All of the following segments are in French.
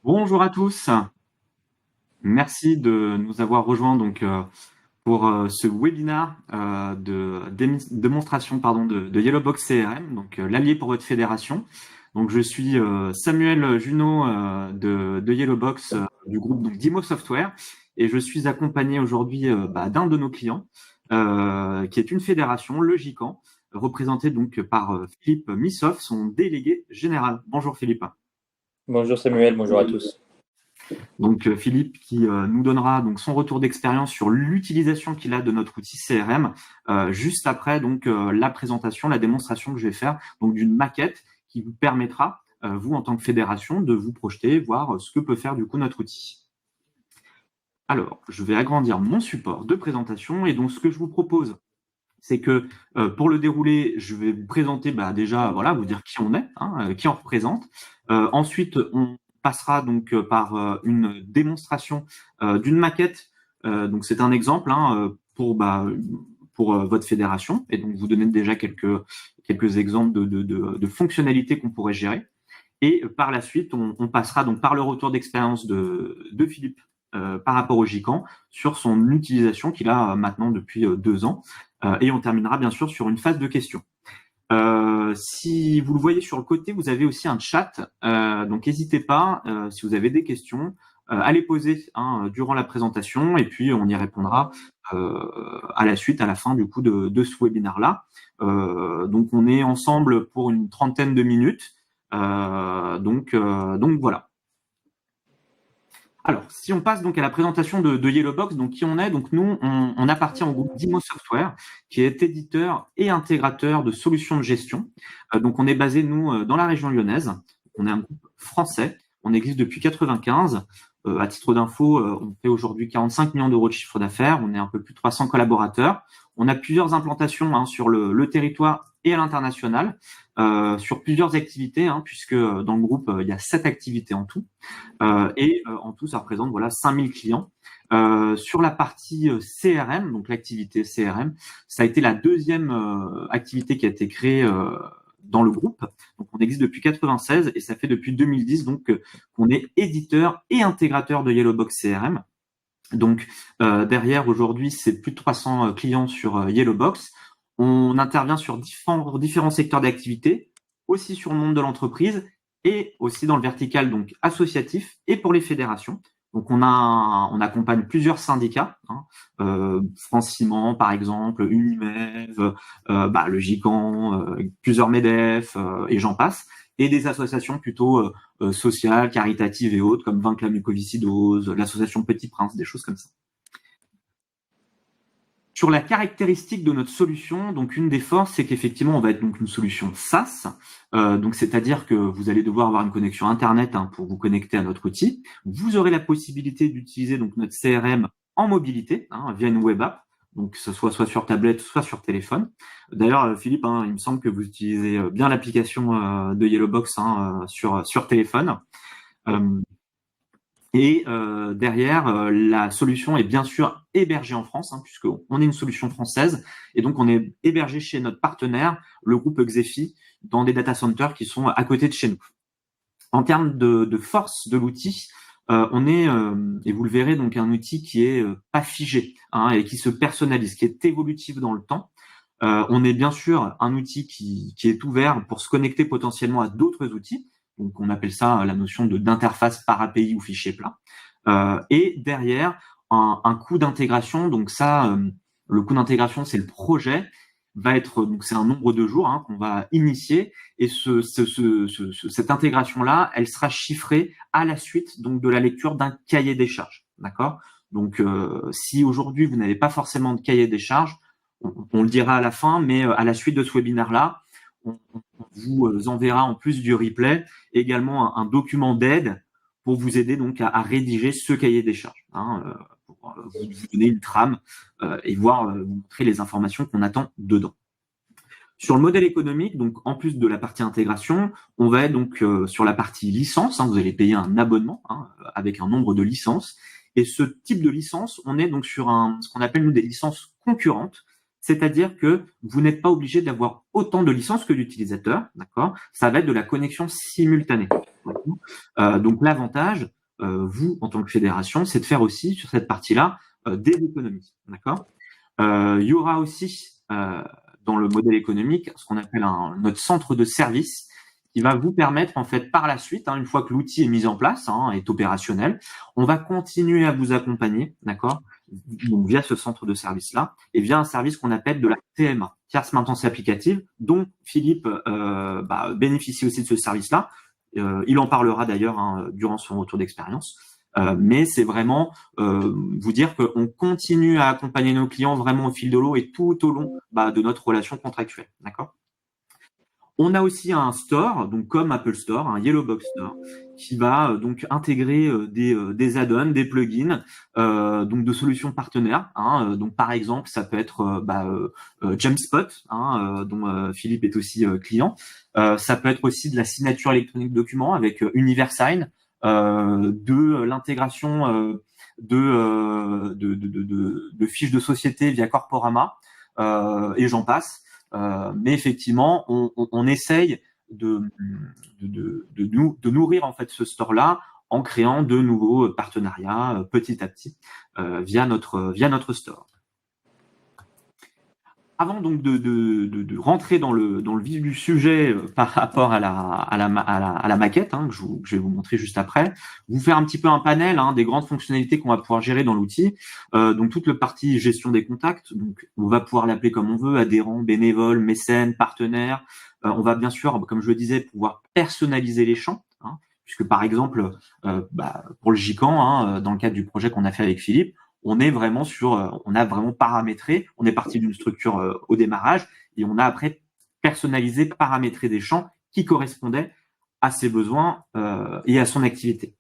Bonjour à tous, merci de nous avoir rejoints pour ce webinaire de démonstration de Yellowbox CRM, l'allié pour votre fédération. Donc je suis Samuel Junot de Yellowbox du groupe Dimo Software et je suis accompagné aujourd'hui d'un de nos clients qui est une fédération, le GICAN, représenté par Philippe Missoff, son délégué général. Bonjour Philippe. Bonjour Samuel, bonjour à tous. Philippe qui nous donnera son retour d'expérience sur l'utilisation qu'il a de notre outil CRM juste après la présentation, la démonstration que je vais faire d'une maquette qui vous permettra vous en tant que fédération de vous projeter, voir ce que peut faire du coup notre outil. Alors, je vais agrandir mon support de présentation et donc ce que je vous propose, c'est que pour le dérouler, je vais vous présenter déjà, voilà, vous dire qui on est, qui on représente. Ensuite, on passera par une démonstration d'une maquette. Donc c'est un exemple pour votre fédération et donc vous donner déjà quelques exemples de fonctionnalités qu'on pourrait gérer. Et par la suite, on passera donc par le retour d'expérience de Philippe par rapport au GICAN sur son utilisation qu'il a maintenant depuis 2 ans. Et on terminera bien sûr sur une phase de questions. Si vous le voyez sur le côté, vous avez aussi un chat. Donc n'hésitez pas, si vous avez des questions, à les poser durant la présentation et puis on y répondra à la suite, à la fin du coup de ce webinaire-là. Donc on est ensemble pour une trentaine de minutes. Donc voilà. Alors, si on passe à la présentation de Yellowbox, donc qui on est, donc nous, on appartient au groupe Dimo Software, qui est éditeur et intégrateur de solutions de gestion. Donc on est basé, nous, dans la région lyonnaise. On est un groupe français. On existe depuis 95. À titre d'info, on fait aujourd'hui 45 millions d'euros de chiffre d'affaires. On est un peu plus de 300 collaborateurs. On a plusieurs implantations sur le territoire et à l'international, sur plusieurs activités, puisque dans le groupe, il y a 7 activités en tout. En tout, ça représente 5000 clients. Sur la partie CRM, donc l'activité CRM, ça a été la deuxième activité qui a été créée dans le groupe. Donc on existe depuis 96 et ça fait depuis 2010 qu'on est éditeur et intégrateur de Yellowbox CRM. Donc derrière aujourd'hui, c'est plus de 300 clients sur Yellowbox. On intervient sur différents secteurs d'activité, aussi sur le monde de l'entreprise et aussi dans le vertical associatif et pour les fédérations. Donc on accompagne plusieurs syndicats, France Ciment par exemple, Unimev, le GICAN, plusieurs Medef et j'en passe, et des associations plutôt sociales, caritatives et autres comme Vaincre la mucoviscidose, l'association Petit Prince, des choses comme ça. Sur la caractéristique de notre solution, donc une des forces, c'est qu'effectivement, on va être une solution SaaS, c'est-à-dire que vous allez devoir avoir une connexion Internet pour vous connecter à notre outil. Vous aurez la possibilité d'utiliser notre CRM en mobilité via une web app, donc que ce soit sur tablette, soit sur téléphone. D'ailleurs, Philippe, il me semble que vous utilisez bien l'application de Yellowbox sur téléphone. Derrière, la solution est bien sûr hébergée en France, puisqu'on est une solution française, et donc on est hébergé chez notre partenaire, le groupe Xefi, dans des data centers qui sont à côté de chez nous. En termes de force de l'outil, on est, et vous le verrez, un outil qui est pas figé et qui se personnalise, qui est évolutif dans le temps. On est bien sûr un outil qui est ouvert pour se connecter potentiellement à d'autres outils. Donc, on appelle ça la notion d'interface par API ou fichier plat. Et derrière, un coût d'intégration. Donc ça, le coût d'intégration, c'est le projet, va être, donc c'est un nombre de jours qu'on va initier. Et cette intégration-là, elle sera chiffrée à la suite de la lecture d'un cahier des charges. D'accord? Donc, si aujourd'hui, vous n'avez pas forcément de cahier des charges, on le dira à la fin, mais à la suite de ce webinaire-là, on vous enverra en plus du replay également un document d'aide pour vous aider à rédiger ce cahier des charges, pour vous donner une trame et vous montrer les informations qu'on attend dedans. Sur le modèle économique, donc en plus de la partie intégration, on va être sur la partie licence. Vous allez payer un abonnement avec un nombre de licences. Et ce type de licence, on est sur ce qu'on appelle nous des licences concurrentes. C'est-à-dire que vous n'êtes pas obligé d'avoir autant de licences que d'utilisateurs, d'accord? Ça va être de la connexion simultanée. Donc l'avantage, vous, en tant que fédération, c'est de faire aussi sur cette partie-là des économies, d'accord? Il y aura aussi dans le modèle économique ce qu'on appelle notre centre de service qui va vous permettre en fait par la suite, une fois que l'outil est mis en place, est opérationnel, on va continuer à vous accompagner, d'accord, donc via ce centre de service-là et via un service qu'on appelle de la TMA, tierce maintenance applicative, dont Philippe bénéficie aussi de ce service-là. Il en parlera d'ailleurs durant son retour d'expérience. Mais c'est vraiment vous dire qu'on continue à accompagner nos clients vraiment au fil de l'eau et tout au long de notre relation contractuelle. D'accord ? On a aussi un store, donc comme Apple Store, un Yellowbox Store, qui va donc intégrer des add-ons, des plugins, donc de solutions partenaires. Donc par exemple, ça peut être Jamspot, dont Philippe est aussi client. Ça peut être aussi de la signature électronique document avec UniverSign, de l'intégration de fiches de société via Corporama, et j'en passe. Mais effectivement, on essaye de nourrir en fait ce store-là en créant de nouveaux partenariats petit à petit via notre store. Avant donc de rentrer dans le vif du sujet par rapport à la maquette que je vais vous montrer juste après, vous faire un petit peu un panel des grandes fonctionnalités qu'on va pouvoir gérer dans l'outil. Donc toute la partie gestion des contacts, donc on va pouvoir l'appeler comme on veut, adhérents, bénévoles, mécènes, partenaires. On va bien sûr, comme je le disais, pouvoir personnaliser les champs, puisque par exemple pour le GICAN, dans le cadre du projet qu'on a fait avec Philippe, on a vraiment paramétré, on est parti d'une structure au démarrage et on a après personnalisé, paramétré des champs qui correspondaient à ses besoins et à son activité.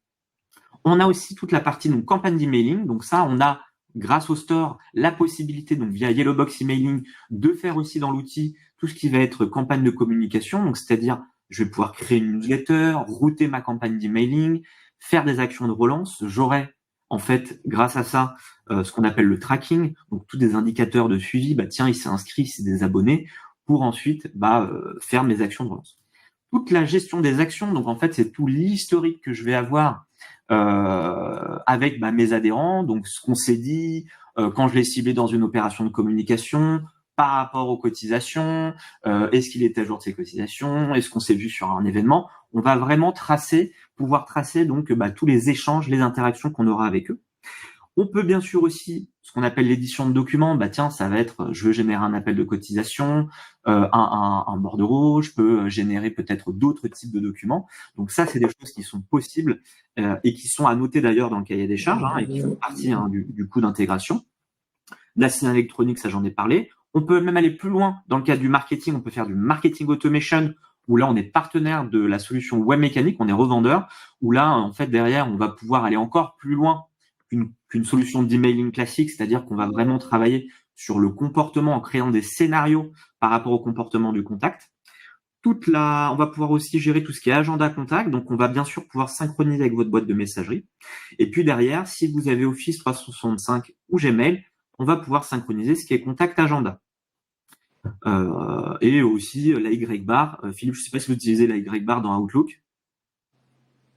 On a aussi toute la partie donc campagne d'emailing. Donc ça, on a grâce au store la possibilité donc via Yellowbox Emailing de faire aussi dans l'outil tout ce qui va être campagne de communication. Donc c'est-à-dire je vais pouvoir créer une newsletter, router ma campagne d'emailing, faire des actions de relance. J'aurai en fait, grâce à ça, ce qu'on appelle le tracking, donc tous des indicateurs de suivi, tiens, il s'est inscrit, c'est des abonnés, pour ensuite faire mes actions de relance. Toute la gestion des actions, donc en fait, c'est tout l'historique que je vais avoir avec mes adhérents, donc ce qu'on s'est dit, quand je l'ai ciblé dans une opération de communication, par rapport aux cotisations, est-ce qu'il est à jour de ses cotisations, est-ce qu'on s'est vu sur un événement. On va vraiment pouvoir tracer donc tous les échanges, les interactions qu'on aura avec eux. On peut bien sûr aussi ce qu'on appelle l'édition de documents. Tiens, ça va être, je veux générer un appel de cotisation, un bordereau, je peux générer peut-être d'autres types de documents. Donc ça, c'est des choses qui sont possibles et qui sont à noter d'ailleurs dans le cahier des charges et qui font partie du coût d'intégration. La signature électronique, ça j'en ai parlé. On peut même aller plus loin dans le cadre du marketing. On peut faire du marketing automation où là, on est partenaire de la solution Webmécanique, on est revendeur, où là, en fait, derrière, on va pouvoir aller encore plus loin qu'une solution d'emailing classique, c'est-à-dire qu'on va vraiment travailler sur le comportement en créant des scénarios par rapport au comportement du contact. On va pouvoir aussi gérer tout ce qui est agenda contact, donc on va bien sûr pouvoir synchroniser avec votre boîte de messagerie. Et puis derrière, si vous avez Office 365 ou Gmail, on va pouvoir synchroniser ce qui est contact agenda. Et aussi la Y-bar. Philippe, je ne sais pas si vous utilisez la Y-bar dans Outlook.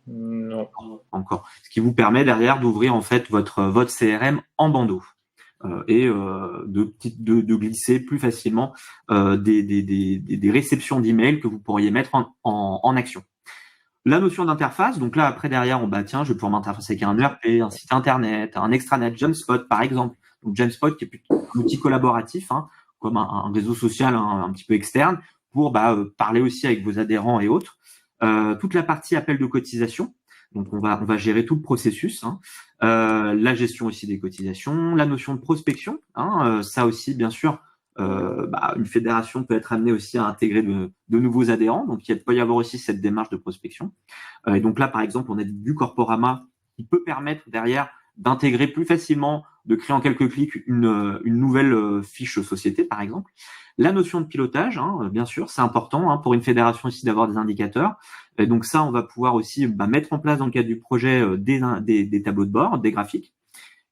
Non. Encore. Ce qui vous permet derrière d'ouvrir en fait votre CRM en bandeau et de glisser plus facilement des réceptions d'emails que vous pourriez mettre en action. La notion d'interface, donc là après derrière, je vais pouvoir m'interfacer avec un ERP, un site internet, un extranet, Jamspot par exemple. Donc Jamspot qui est plutôt un outil collaboratif, comme un réseau social un petit peu externe, pour parler aussi avec vos adhérents et autres. Toute la partie appel de cotisation, donc on va gérer tout le processus, la gestion aussi des cotisations, la notion de prospection, ça aussi bien sûr, une fédération peut être amenée aussi à intégrer de nouveaux adhérents, donc il peut y avoir aussi cette démarche de prospection. Et donc là par exemple on a du Corporama qui peut permettre derrière d'intégrer plus facilement, de créer en quelques clics une nouvelle fiche société par exemple. La notion de pilotage, bien sûr, c'est important pour une fédération aussi d'avoir des indicateurs. Et donc ça, on va pouvoir aussi mettre en place dans le cadre du projet des tableaux de bord, des graphiques.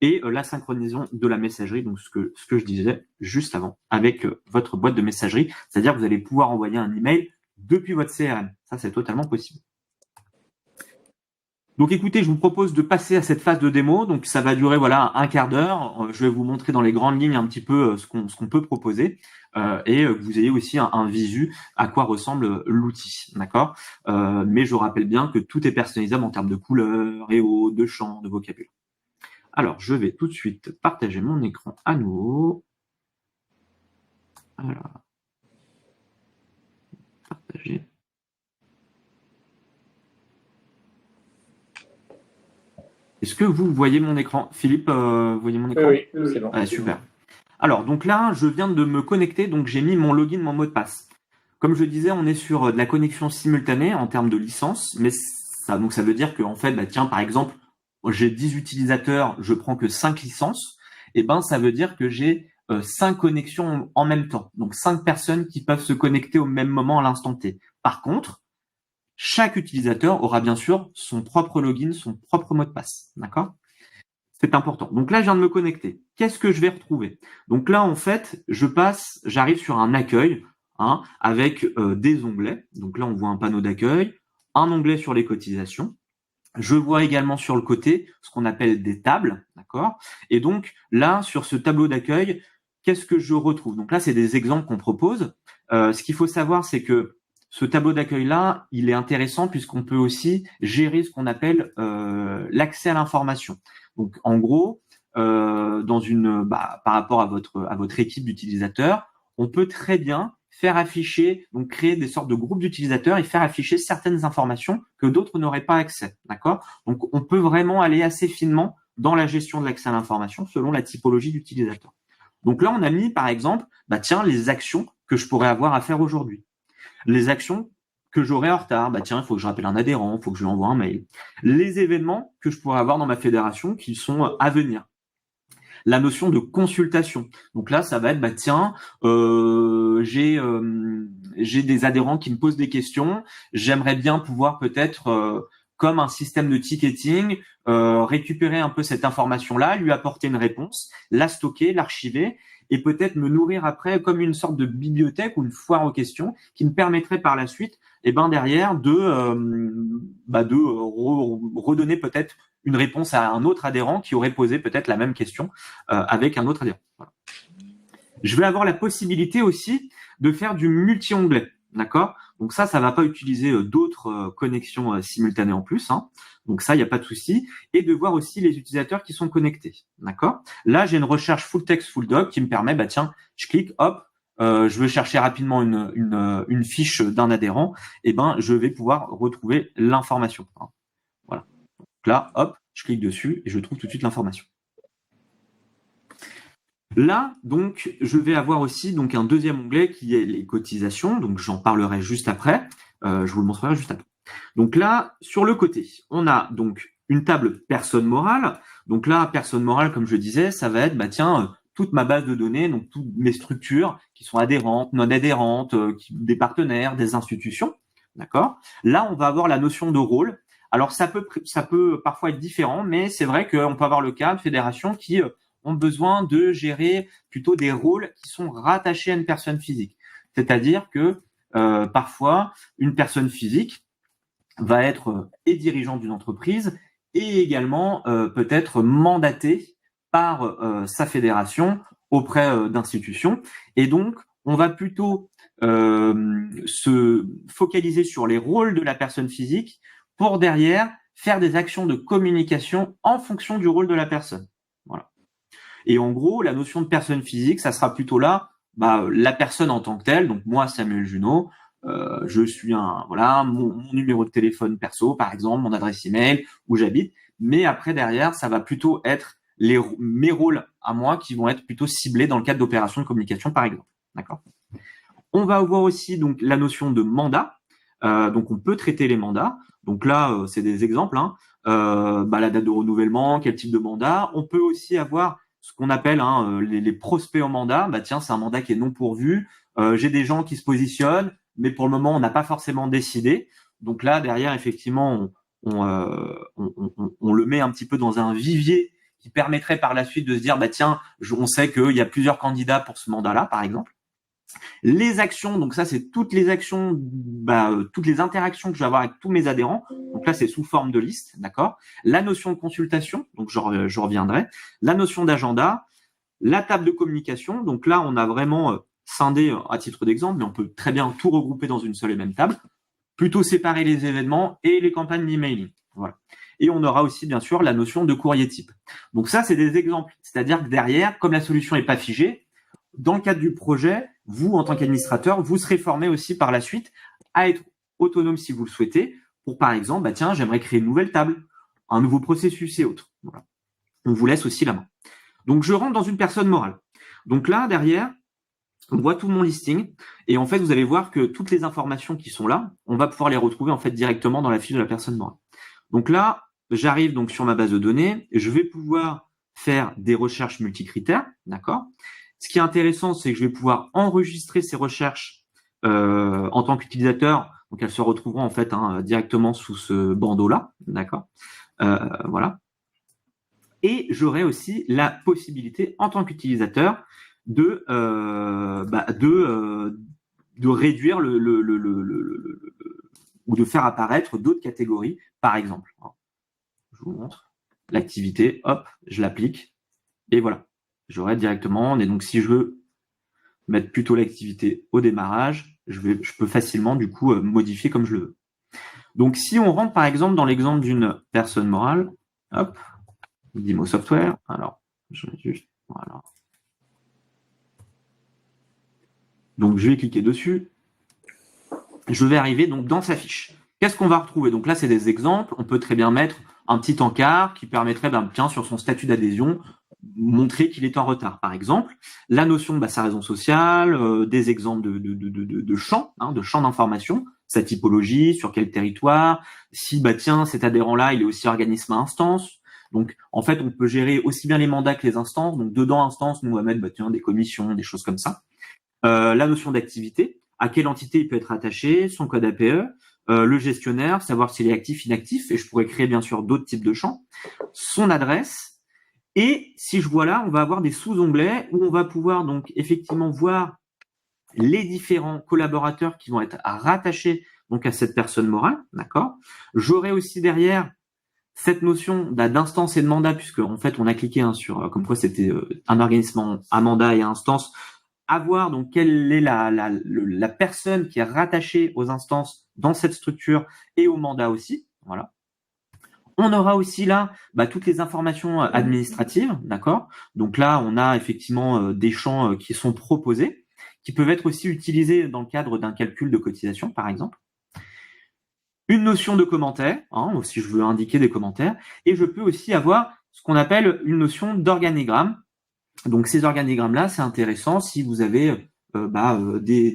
et la synchronisation de la messagerie, donc ce que je disais juste avant, avec votre boîte de messagerie, c'est-à-dire que vous allez pouvoir envoyer un email depuis votre CRM. Ça, c'est totalement possible. Donc écoutez, je vous propose de passer à cette phase de démo. Donc ça va durer un quart d'heure. Je vais vous montrer dans les grandes lignes un petit peu ce qu'on peut proposer et que vous ayez aussi un visu à quoi ressemble l'outil, d'accord. Mais je rappelle bien que tout est personnalisable en termes de couleurs et de champs, de vocabulaire. Alors je vais tout de suite partager mon écran à nouveau. Alors, partager. Est-ce que vous voyez mon écran? Philippe, vous voyez mon écran? Oui, c'est bon. Super. Alors, donc là, je viens de me connecter, donc j'ai mis mon login, mon mot de passe. Comme je disais, on est sur de la connexion simultanée en termes de licence, mais donc ça veut dire que, en fait, tiens, par exemple, j'ai 10 utilisateurs, je prends que 5 licences, et ça veut dire que j'ai 5 connexions en même temps. Donc 5 personnes qui peuvent se connecter au même moment à l'instant T. Par contre, chaque utilisateur aura bien sûr son propre login, son propre mot de passe. D'accord? C'est important. Donc là, je viens de me connecter. Qu'est-ce que je vais retrouver? Donc là, en fait, j'arrive sur un accueil avec des onglets. Donc là, on voit un panneau d'accueil, un onglet sur les cotisations. Je vois également sur le côté ce qu'on appelle des tables, d'accord? Et donc là, sur ce tableau d'accueil, qu'est-ce que je retrouve? Donc là, c'est des exemples qu'on propose. Ce qu'il faut savoir, c'est que ce tableau d'accueil-là, il est intéressant puisqu'on peut aussi gérer ce qu'on appelle l'accès à l'information. Donc en gros, par rapport à votre équipe d'utilisateurs, on peut très bien faire afficher, donc créer des sortes de groupes d'utilisateurs et faire afficher certaines informations que d'autres n'auraient pas accès, d'accord? Donc, on peut vraiment aller assez finement dans la gestion de l'accès à l'information selon la typologie d'utilisateur. Donc là, on a mis, par exemple, les actions que je pourrais avoir à faire aujourd'hui. Les actions que j'aurai en retard, tiens, il faut que je rappelle un adhérent, il faut que je lui envoie un mail. Les événements que je pourrais avoir dans ma fédération qui sont à venir. La notion de consultation. Donc là, ça va être, tiens, j'ai des adhérents qui me posent des questions. J'aimerais bien pouvoir peut-être, comme un système de ticketing, récupérer un peu cette information-là, lui apporter une réponse, la stocker, l'archiver et peut-être me nourrir après comme une sorte de bibliothèque ou une foire aux questions qui me permettrait par la suite, derrière, de redonner peut-être une réponse à un autre adhérent qui aurait posé peut-être la même question avec un autre adhérent. Voilà. Je vais avoir la possibilité aussi de faire du multi-onglet, d'accord? Donc ça va pas utiliser d'autres connexions simultanées en plus, hein. Donc ça, il n'y a pas de souci. Et de voir aussi les utilisateurs qui sont connectés, d'accord? Là, j'ai une recherche full text, full doc qui me permet, tiens, je clique, hop, je veux chercher rapidement une fiche d'un adhérent, je vais pouvoir retrouver l'information. Hein. Voilà. Donc là, hop, je clique dessus et je trouve tout de suite l'information. Là, donc, je vais avoir aussi un deuxième onglet qui est les cotisations. Donc, j'en parlerai juste après. Je vous le montrerai juste après. Donc là, sur le côté, on a donc une table personne morale. Donc là, personne morale, comme je disais, ça va être, toute ma base de données, donc toutes mes structures qui sont adhérentes, non adhérentes, des partenaires, des institutions. D'accord? Là, on va avoir la notion de rôle. Alors, ça peut parfois être différent, mais c'est vrai qu'on peut avoir le cas de fédérations qui ont besoin de gérer plutôt des rôles qui sont rattachés à une personne physique. C'est-à-dire que parfois, une personne physique va être et dirigeant d'une entreprise et également peut-être mandaté par sa fédération auprès d'institutions. Et donc, on va plutôt se focaliser sur les rôles de la personne physique pour derrière faire des actions de communication en fonction du rôle de la personne. Voilà. Et en gros, la notion de personne physique, ça sera plutôt là, la personne en tant que telle. Donc moi, Samuel Junot, je suis mon numéro de téléphone perso, par exemple, mon adresse email, où j'habite. Mais après, derrière, ça va plutôt être mes rôles à moi qui vont être plutôt ciblés dans le cadre d'opérations de communication, par exemple. D'accord. On va avoir aussi donc la notion de mandat. Donc on peut traiter les mandats. Donc là, c'est des exemples. La date de renouvellement, quel type de mandat. On peut aussi avoir ce qu'on appelle les prospects en mandat. Tiens, c'est un mandat qui est non pourvu. J'ai des gens qui se positionnent, mais pour le moment, on n'a pas forcément décidé. Donc là, derrière, effectivement, on le met un petit peu dans un vivier qui permettrait par la suite de se dire, bah tiens, on sait qu'il y a plusieurs candidats pour ce mandat-là, par exemple. Les actions, donc ça, c'est toutes les actions, toutes les interactions que je vais avoir avec tous mes adhérents. Donc là, c'est sous forme de liste, d'accord. La notion de consultation, donc je reviendrai. La notion d'agenda, la table de communication. Donc là, on a vraiment scindé à titre d'exemple, mais on peut très bien tout regrouper dans une seule et même table. Plutôt séparer les événements et les campagnes d'emailing. Voilà. Et on aura aussi, bien sûr, la notion de courrier type. Donc ça, c'est des exemples. C'est-à-dire que derrière, comme la solution n'est pas figée, dans le cadre du projet, vous, en tant qu'administrateur, vous serez formé aussi par la suite à être autonome si vous le souhaitez, pour par exemple, tiens, j'aimerais créer une nouvelle table, un nouveau processus et autres. Voilà. On vous laisse aussi la main. Donc, je rentre dans une personne morale. Donc là, derrière, on voit tout mon listing et en fait, vous allez voir que toutes les informations qui sont là, on va pouvoir les retrouver en fait directement dans la fiche de la personne morale. Donc là, j'arrive donc sur ma base de données, je vais pouvoir faire des recherches multicritères, d'accord. Ce qui est intéressant, c'est que je vais pouvoir enregistrer ces recherches en tant qu'utilisateur. Donc, elles se retrouveront en fait directement sous ce bandeau-là, d'accord. Voilà. Et j'aurai aussi la possibilité en tant qu'utilisateur de réduire ou de faire apparaître d'autres catégories, par exemple. Je vous montre l'activité, hop, je l'applique et voilà. J'aurai directement, et donc si je veux mettre plutôt l'activité au démarrage, je peux facilement du coup modifier comme je le veux. Donc si on rentre par exemple dans l'exemple d'une personne morale, hop, Dimo Software, alors je vais juste, voilà. Donc je vais cliquer dessus, je vais arriver donc dans sa fiche. Qu'est-ce qu'on va retrouver? Donc là c'est des exemples, on peut très bien mettre un petit encart qui permettrait, tiens, sur son statut d'adhésion, montrer qu'il est en retard, par exemple. La notion de sa raison sociale, des exemples de champs, de champs d'information, sa typologie, sur quel territoire, si tiens, cet adhérent-là, il est aussi organisme à instance. Donc, en fait, on peut gérer aussi bien les mandats que les instances. Donc, dedans instance, nous, on va mettre tiens, des commissions, des choses comme ça. La notion d'activité, à quelle entité il peut être attaché, son code APE, le gestionnaire, savoir s'il est actif, inactif, et je pourrais créer bien sûr d'autres types de champs, son adresse, et si je vois là, on va avoir des sous-onglets où on va pouvoir donc effectivement voir les différents collaborateurs qui vont être rattachés donc à cette personne morale, d'accord. J'aurai aussi derrière cette notion d'instance et de mandat, puisque en fait on a cliqué sur comme quoi c'était un organisme à mandat et à instance. À voir donc quelle est la personne qui est rattachée aux instances dans cette structure et au mandat aussi. Voilà. On aura aussi là toutes les informations administratives, d'accord. Donc là, on a effectivement des champs qui sont proposés, qui peuvent être aussi utilisés dans le cadre d'un calcul de cotisation, par exemple. Une notion de commentaire, si je veux indiquer des commentaires, et je peux aussi avoir ce qu'on appelle une notion d'organigramme. Donc ces organigrammes-là, c'est intéressant si vous avez des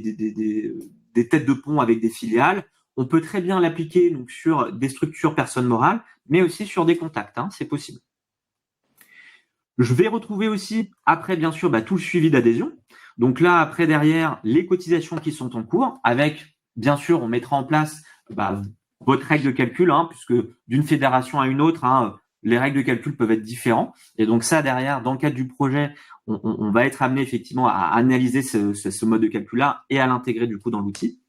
têtes de pont avec des filiales. On peut très bien l'appliquer donc sur des structures personnes morales, mais aussi sur des contacts, c'est possible. Je vais retrouver aussi, après bien sûr, tout le suivi d'adhésion. Donc là, après derrière, les cotisations qui sont en cours, avec bien sûr, on mettra en place votre règle de calcul, puisque d'une fédération à une autre, les règles de calcul peuvent être différentes. Et donc ça, derrière, dans le cadre du projet, on va être amené effectivement à analyser ce mode de calcul-là et à l'intégrer du coup dans l'outil.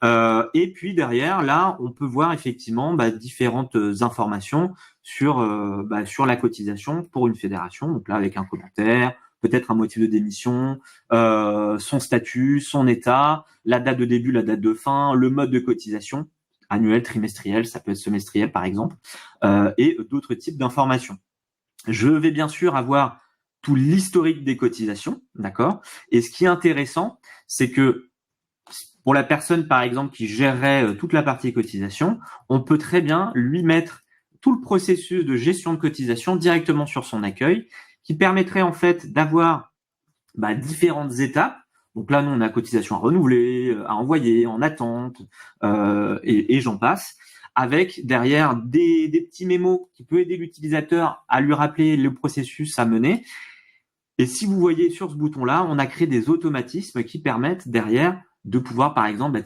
Et puis derrière, là, on peut voir effectivement différentes informations sur la cotisation pour une fédération. Donc là, avec un commentaire, peut-être un motif de démission, son statut, son état, la date de début, la date de fin, le mode de cotisation, annuel, trimestriel, ça peut être semestriel par exemple, et d'autres types d'informations. Je vais bien sûr avoir tout l'historique des cotisations, d'accord. Et ce qui est intéressant, c'est que pour la personne, par exemple, qui gérerait toute la partie cotisation, on peut très bien lui mettre tout le processus de gestion de cotisation directement sur son accueil, qui permettrait en fait d'avoir différentes étapes. Donc là, nous, on a cotisation à renouveler, à envoyer, en attente, et j'en passe, avec derrière des petits mémos qui peuvent aider l'utilisateur à lui rappeler le processus à mener. Et si vous voyez sur ce bouton-là, on a créé des automatismes qui permettent derrière de pouvoir, par exemple,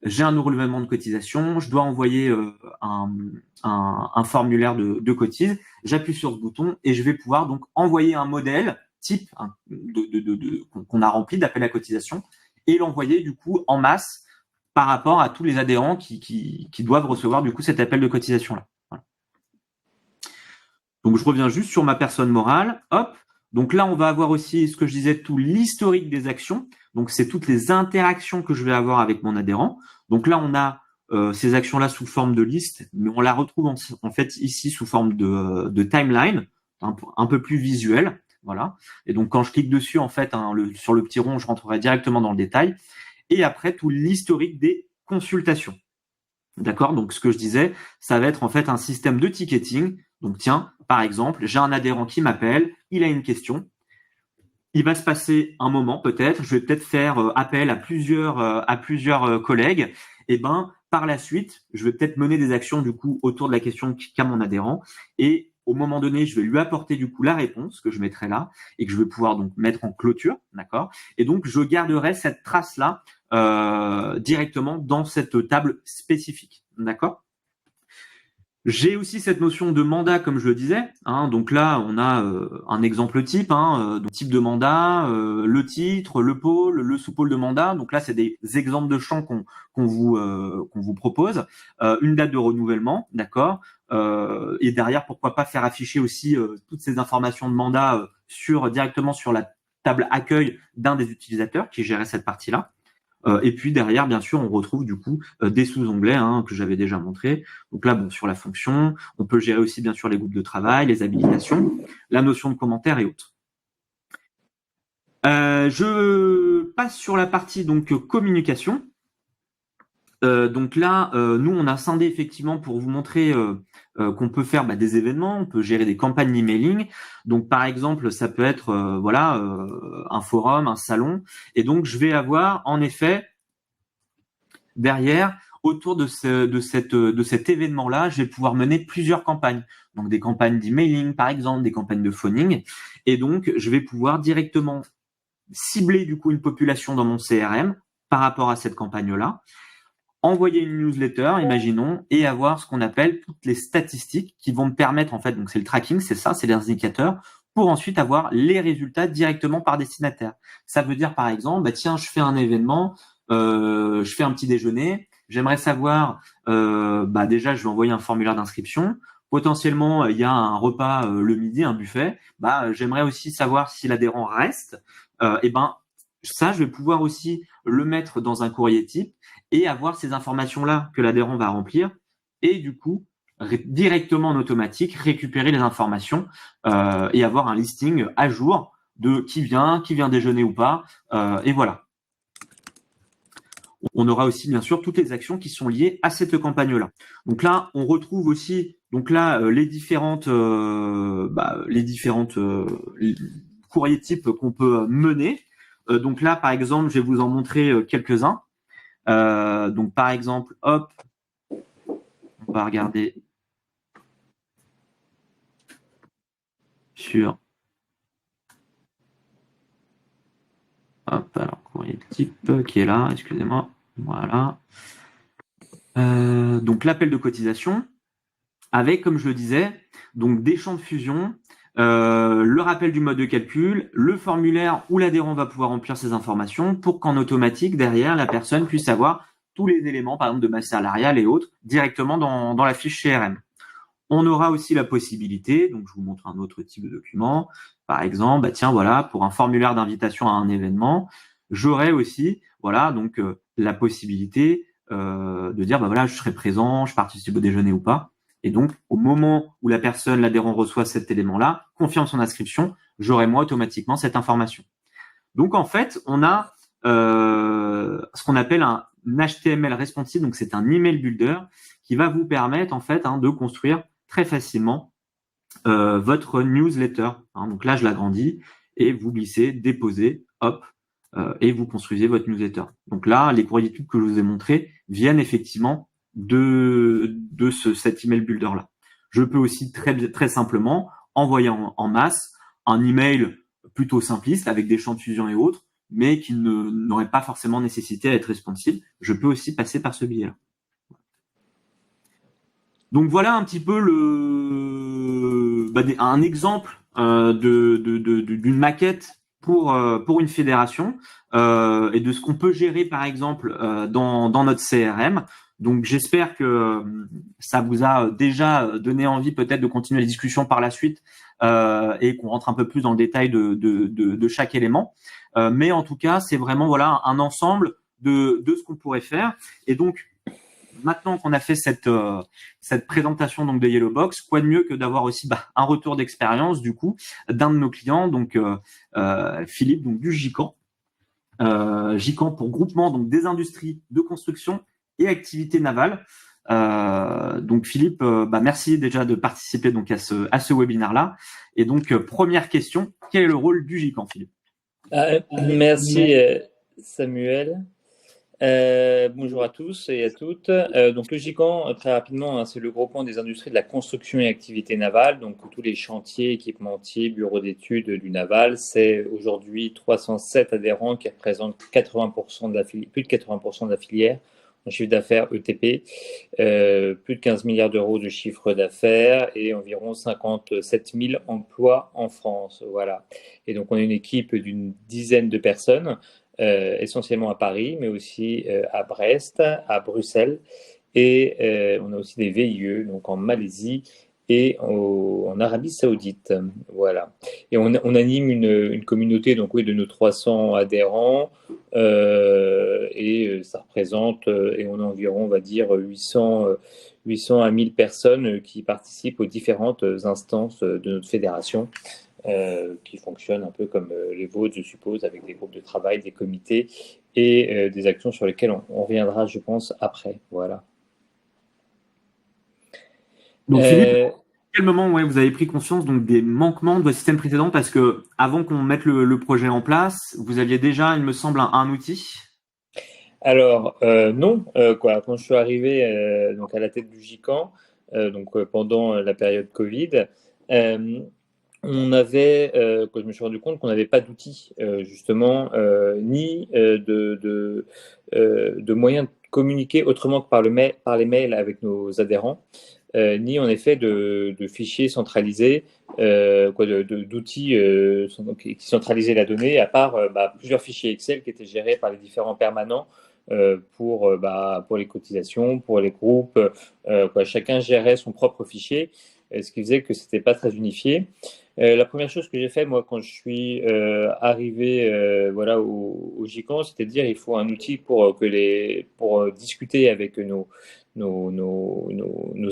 j'ai un relevé de cotisation, je dois envoyer un formulaire de cotise, j'appuie sur ce bouton et je vais pouvoir donc envoyer un modèle type qu'on a rempli d'appel à cotisation et l'envoyer du coup en masse par rapport à tous les adhérents qui doivent recevoir du coup cet appel de cotisation là. Voilà. Donc je reviens juste sur ma personne morale, hop. Donc là on va avoir aussi ce que je disais, tout l'historique des actions. Donc c'est toutes les interactions que je vais avoir avec mon adhérent. Donc là on a ces actions-là sous forme de liste, mais on la retrouve en fait ici sous forme de timeline, un peu plus visuel. Voilà. Et donc quand je clique dessus, en fait, sur le petit rond, je rentrerai directement dans le détail. Et après, tout l'historique des consultations. D'accord? Donc ce que je disais, ça va être en fait un système de ticketing. Donc tiens, par exemple, j'ai un adhérent qui m'appelle, il a une question. Il va se passer un moment peut-être, je vais peut-être faire appel à plusieurs collègues. Et ben par la suite, je vais peut-être mener des actions du coup autour de la question qu'a mon adhérent. Et au moment donné, je vais lui apporter du coup la réponse que je mettrai là et que je vais pouvoir donc mettre en clôture, d'accord? Et donc je garderai cette trace là directement dans cette table spécifique, d'accord? J'ai aussi cette notion de mandat, comme je le disais. Hein, donc là, on a un exemple type, donc type de mandat, le titre, le pôle, le sous-pôle de mandat. Donc là, c'est des exemples de champs qu'on vous propose. Une date de renouvellement, d'accord. Et derrière, pourquoi pas faire afficher aussi toutes ces informations de mandat directement sur la table accueil d'un des utilisateurs qui gérait cette partie-là. Et puis derrière, bien sûr, on retrouve du coup des sous-onglets que j'avais déjà montré. Donc là, bon, sur la fonction, on peut gérer aussi bien sûr les groupes de travail, les habilitations, la notion de commentaire et autres. Je passe sur la partie donc communication. Donc là, nous, on a scindé effectivement pour vous montrer qu'on peut faire des événements, on peut gérer des campagnes d'emailing. Donc par exemple, ça peut être un forum, un salon. Et donc je vais avoir en effet derrière, autour de cet événement-là, je vais pouvoir mener plusieurs campagnes. Donc des campagnes d'emailing, par exemple, des campagnes de phoning. Et donc, je vais pouvoir directement cibler du coup une population dans mon CRM par rapport à cette campagne-là, envoyer une newsletter, imaginons, et avoir ce qu'on appelle toutes les statistiques qui vont me permettre, en fait, donc c'est le tracking, c'est ça, c'est les indicateurs, pour ensuite avoir les résultats directement par destinataire. Ça veut dire, par exemple, tiens, je fais un événement, je fais un petit déjeuner, j'aimerais savoir, déjà, je vais envoyer un formulaire d'inscription. Potentiellement, il y a un repas le midi, un buffet. J'aimerais aussi savoir si l'adhérent reste. Ça, je vais pouvoir aussi le mettre dans un courrier type et avoir ces informations-là que l'adhérent va remplir et du coup directement en automatique récupérer les informations et avoir un listing à jour de qui vient déjeuner ou pas et voilà. On aura aussi bien sûr toutes les actions qui sont liées à cette campagne-là. Donc là, on retrouve aussi les différentes courriers types qu'on peut mener. Donc là, par exemple, je vais vous en montrer quelques-uns. Donc par exemple, hop, on va regarder sur hop, alors courrier type qui est là, excusez-moi. Voilà. Donc l'appel de cotisation avec, comme je le disais, donc des champs de fusion, le rappel du mode de calcul, le formulaire où l'adhérent va pouvoir remplir ses informations pour qu'en automatique, derrière, la personne puisse avoir tous les éléments, par exemple de masse salariale et autres, directement dans la fiche CRM. On aura aussi la possibilité, donc je vous montre un autre type de document, par exemple, pour un formulaire d'invitation à un événement, j'aurai aussi, la possibilité de dire, je serai présent, je participe au déjeuner ou pas. Et donc, au moment où l'adhérent reçoit cet élément-là, confirme son inscription, j'aurai moi automatiquement cette information. Donc, en fait, on a ce qu'on appelle un HTML responsive, donc c'est un email builder qui va vous permettre en fait de construire très facilement votre newsletter. Donc là, je l'agrandis et vous glissez, déposez, hop, et vous construisez votre newsletter. Donc là, les courriers tubes que je vous ai montrés viennent effectivement de cet email builder là. Je peux aussi très simplement envoyer en masse un email plutôt simpliste avec des champs de fusion et autres mais qui n'auraient pas forcément nécessité à être responsive. Je peux aussi passer par ce biais-là. Donc voilà un petit peu un exemple d'une maquette pour une fédération et de ce qu'on peut gérer par exemple dans notre CRM. Donc j'espère que ça vous a déjà donné envie peut-être de continuer les discussions par la suite et qu'on rentre un peu plus dans le détail de chaque élément. Mais en tout cas, c'est vraiment voilà un ensemble de ce qu'on pourrait faire. Et donc maintenant qu'on a fait cette présentation donc de Yellow Box, quoi de mieux que d'avoir aussi un retour d'expérience du coup d'un de nos clients, donc Philippe donc du GICAN. GICAN pour groupement donc des industries de construction et activités navales. Donc Philippe, merci déjà de participer donc à ce webinaire là. Et donc première question, quel est le rôle du GICAN, Philippe? Merci Samuel. Bonjour à tous et à toutes. Donc le GICAN, très rapidement, hein, c'est le groupement des industries de la construction et activités navales, donc tous les chantiers, équipementiers, bureaux d'études du naval. C'est aujourd'hui 307 adhérents qui représentent 80% plus de 80% de la filière en chiffre d'affaires ETP, plus de 15 milliards d'euros de chiffre d'affaires et environ 57 000 emplois en France. Voilà. Et donc on est une équipe d'une dizaine de personnes. Essentiellement à Paris, mais aussi à Brest, à Bruxelles. Et on a aussi des VIE, donc en Malaisie et en Arabie Saoudite. Voilà. Et on anime une communauté donc, oui, de nos 300 adhérents. Et ça représente, et on a environ, on va dire, 800 à 1000 personnes qui participent aux différentes instances de notre fédération. Qui fonctionnent un peu comme les vôtres, je suppose, avec des groupes de travail, des comités et des actions sur lesquelles on reviendra, je pense, après. Voilà. Donc Philippe, à quel moment vous avez pris conscience donc des manquements de votre système précédent, parce que avant qu'on mette le projet en place, vous aviez déjà, il me semble, un outil? Alors non, quand je suis arrivé donc à la tête du GICAN, pendant la période Covid, on avait, quand je me suis rendu compte qu'on n'avait pas d'outils, justement, ni de moyens de communiquer autrement que par les mails avec nos adhérents, ni en effet de fichiers centralisés, d'outils qui centralisaient la donnée, à part plusieurs fichiers Excel qui étaient gérés par les différents permanents pour les cotisations, pour les groupes. Chacun gérait son propre fichier, ce qui faisait que ce n'était pas très unifié. La première chose que j'ai fait, moi, quand je suis arrivé au GICAN, c'était de dire il faut un outil pour discuter avec nos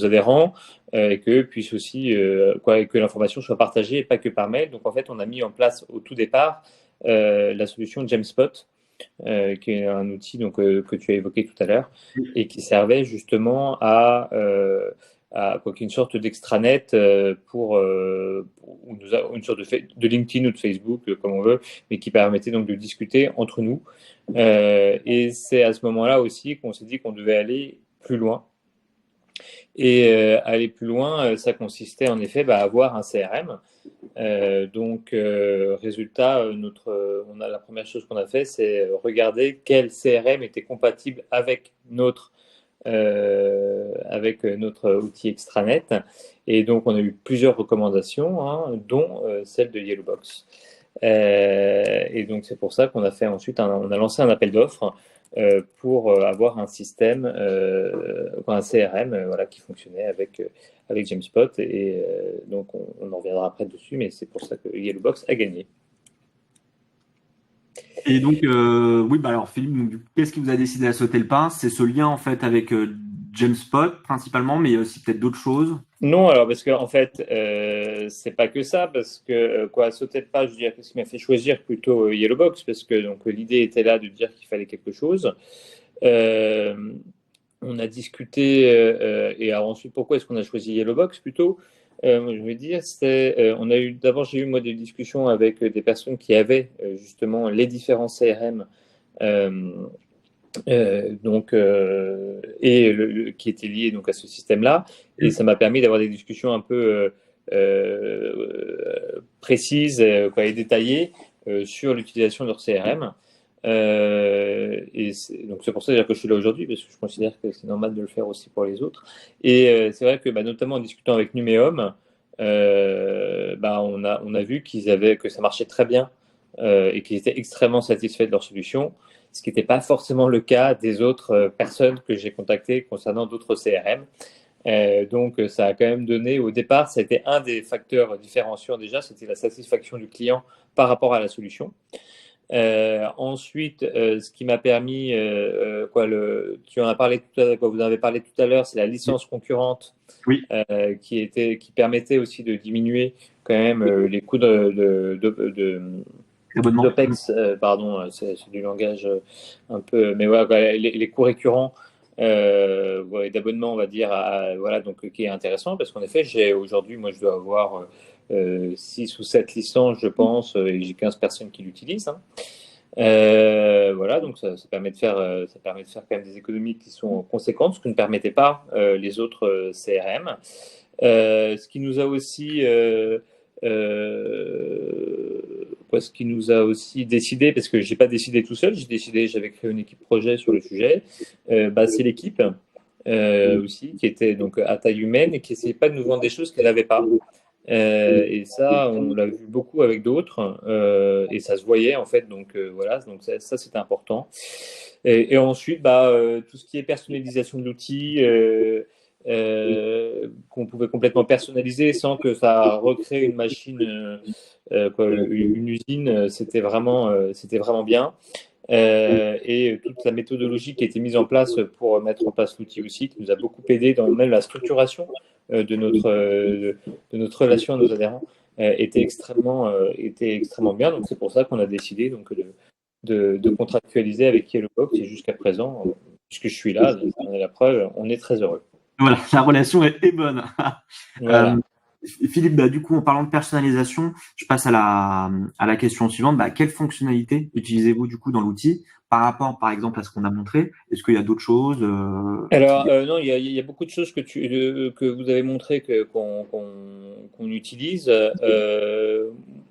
adhérents et que puisse aussi que l'information soit partagée et pas que par mail. Donc, en fait, on a mis en place au tout départ la solution Jamspot, qui est un outil que tu as évoqué tout à l'heure et qui servait justement à une sorte d'extranet pour une sorte de LinkedIn ou de Facebook, comme on veut, mais qui permettait donc de discuter entre nous. Et c'est à ce moment-là aussi qu'on s'est dit qu'on devait aller plus loin. Et aller plus loin, ça consistait en effet à avoir un CRM. Résultat, la première chose qu'on a fait, c'est regarder quel CRM était compatible avec notre outil extranet. Et donc, on a eu plusieurs recommandations, dont celle de Yellowbox. Et donc, c'est pour ça qu'on a fait ensuite, on a lancé un appel d'offres pour avoir un système, un CRM qui fonctionnait avec Jamespot. Et donc, on en reviendra après dessus, mais c'est pour ça que Yellowbox a gagné. Et donc, alors Philippe, qu'est-ce qui vous a décidé à sauter le pas? C'est ce lien en fait avec Jamespot principalement, mais il y a aussi peut-être d'autres choses. Non, alors parce que en fait, c'est pas que ça, parce que sauter le pas, je veux dire, ce qui m'a fait choisir plutôt Yellowbox, parce que donc l'idée était là de dire qu'il fallait quelque chose. On a discuté et alors ensuite pourquoi est-ce qu'on a choisi Yellowbox plutôt? Je veux dire, j'ai eu moi des discussions avec des personnes qui avaient justement les différents CRM qui étaient liés donc à ce système-là, et ça m'a permis d'avoir des discussions un peu précises et détaillées sur l'utilisation de leur CRM. Et donc c'est pour ça que je suis là aujourd'hui, parce que je considère que c'est normal de le faire aussi pour les autres. Et c'est vrai que notamment en discutant avec Numéum, on a vu que ça marchait très bien et qu'ils étaient extrêmement satisfaits de leur solution, ce qui n'était pas forcément le cas des autres personnes que j'ai contactées concernant d'autres CRM. Donc, ça a quand même donné, au départ, ça a été un des facteurs différenciants déjà, c'était la satisfaction du client par rapport à la solution. Ensuite, ce qui m'a permis, tu en as parlé tout à l'heure, vous en avez parlé tout à l'heure, c'est la licence concurrente Oui. qui permettait aussi de diminuer quand même les coûts Abonnement. d'OPEX, pardon, c'est du langage un peu, mais voilà, les coûts récurrents d'abonnement, on va dire, voilà, donc qui est intéressant parce qu'en effet, aujourd'hui, moi, je dois avoir 6 ou 7 licences, je pense, et j'ai 15 personnes qui l'utilisent. Hein. Voilà, donc ça permet de faire quand même des économies qui sont conséquentes, ce que ne permettaient pas les autres CRM. Ce qui nous a aussi ce qui nous a aussi décidé, parce que j'ai pas décidé tout seul, j'avais créé une équipe projet sur le sujet. C'est l'équipe aussi qui était donc à taille humaine et qui essayait pas de nous vendre des choses qu'elle n'avait pas. Et ça, on l'a vu beaucoup avec d'autres et ça se voyait en fait. Donc voilà, donc ça c'était important. Et ensuite, tout ce qui est personnalisation de l'outil. Qu'on pouvait complètement personnaliser sans que ça recrée une machine, une usine, c'était vraiment bien. Et toute la méthodologie qui a été mise en place pour mettre en place l'outil aussi, qui nous a beaucoup aidé dans même la structuration de notre relation à nos adhérents, était extrêmement bien. Donc c'est pour ça qu'on a décidé donc de contractualiser avec Yellowbox et jusqu'à présent, puisque je suis là, on est la preuve, on est très heureux. Voilà, la relation est bonne. Voilà. Philippe, du coup, en parlant de personnalisation, je passe à la question suivante. Quelles fonctionnalités utilisez-vous du coup dans l'outil par rapport, par exemple, à ce qu'on a montré? Est-ce qu'il y a d'autres choses Alors, non, il y a beaucoup de choses que vous avez montré qu'on utilise.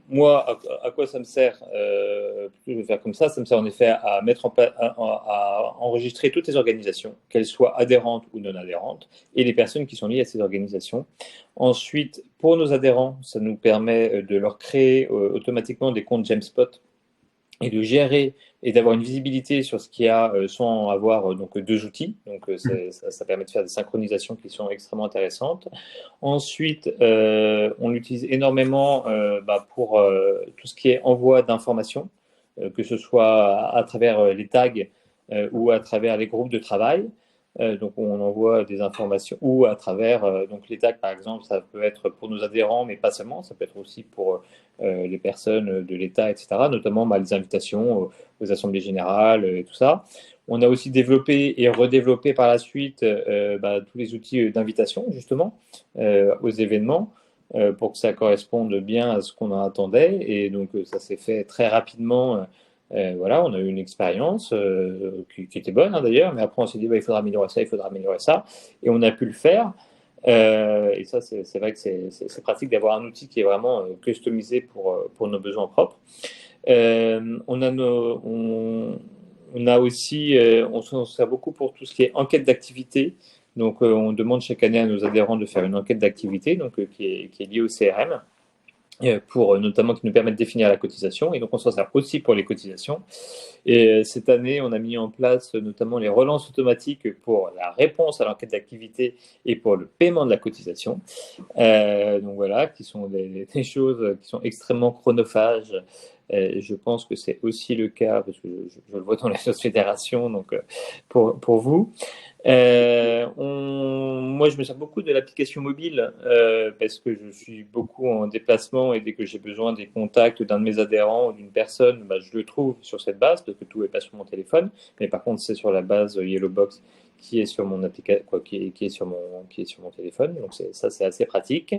Moi, à quoi ça me sert je vais faire comme ça me sert en effet à mettre à enregistrer toutes les organisations, qu'elles soient adhérentes ou non adhérentes, et les personnes qui sont liées à ces organisations. Ensuite, pour nos adhérents, ça nous permet de leur créer automatiquement des comptes Jamspot et de gérer et d'avoir une visibilité sur ce qu'il y a sans avoir donc deux outils. Donc ça permet de faire des synchronisations qui sont extrêmement intéressantes. Ensuite, on l'utilise énormément pour tout ce qui est envoi d'informations, que ce soit à travers les tags ou à travers les groupes de travail. Donc on envoie des informations ou à travers donc les tags par exemple, ça peut être pour nos adhérents mais pas seulement, ça peut être aussi pour les personnes de l'État, etc. Notamment les invitations aux assemblées générales et tout ça. On a aussi développé et redéveloppé par la suite tous les outils d'invitation justement aux événements pour que ça corresponde bien à ce qu'on en attendait et donc ça s'est fait très rapidement. Voilà, on a eu une expérience qui était bonne d'ailleurs, mais après on s'est dit il faudra améliorer ça, et on a pu le faire. Et ça, c'est vrai que c'est pratique d'avoir un outil qui est vraiment customisé pour nos besoins propres. On a aussi, on s'en sert beaucoup pour tout ce qui est enquête d'activité. Donc, on demande chaque année à nos adhérents de faire une enquête d'activité, donc qui est liée au CRM. Pour notamment qui nous permettent de définir la cotisation, et donc on s'en sert aussi pour les cotisations. Et cette année, on a mis en place notamment les relances automatiques pour la réponse à l'enquête d'activité et pour le paiement de la cotisation. Donc voilà, qui sont des choses qui sont extrêmement chronophages. Je pense que c'est aussi le cas, parce que je le vois dans les autres fédérations, donc pour vous. Moi, je me sers beaucoup de l'application mobile parce que je suis beaucoup en déplacement et dès que j'ai besoin des contacts d'un de mes adhérents ou d'une personne, je le trouve sur cette base parce que tout n'est pas sur mon téléphone. Mais par contre, c'est sur la base Yellowbox qui est sur mon application, qui est sur mon téléphone. Donc ça, c'est assez pratique.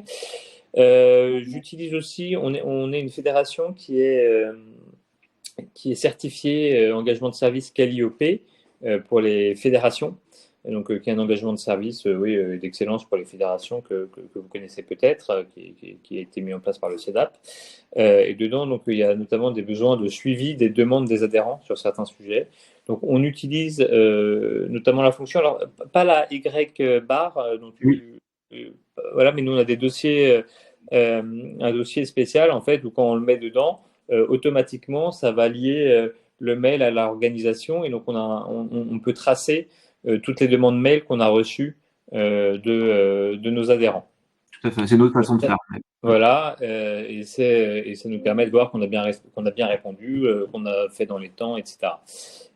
J'utilise aussi. On est une fédération qui est certifiée engagement de service Calliope pour les fédérations. qui est un engagement de service d'excellence pour les fédérations que vous connaissez peut-être, qui a été mis en place par le CEDAP. Et dedans, donc, il y a notamment des besoins de suivi des demandes des adhérents sur certains sujets. Donc, on utilise notamment la fonction, alors pas la Y bar, voilà, mais nous on a des dossiers, un dossier spécial en fait, où quand on le met dedans, automatiquement, ça va lier le mail à l'organisation et donc on peut tracer toutes les demandes mail qu'on a reçues de nos adhérents. Tout à fait, c'est notre façon de faire. Voilà, et ça nous permet de voir qu'on a bien répondu, qu'on a fait dans les temps, etc.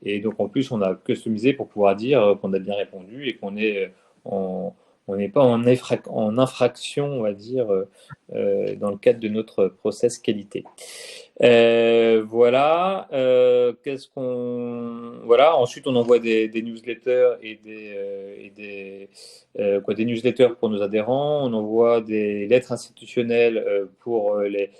Et donc en plus, on a customisé pour pouvoir dire qu'on a bien répondu et qu'on est on n'est pas en infraction, on va dire, dans le cadre de notre process qualité. Voilà. Voilà. Ensuite, on envoie des newsletters et des newsletters pour nos adhérents. On envoie des lettres institutionnelles pour les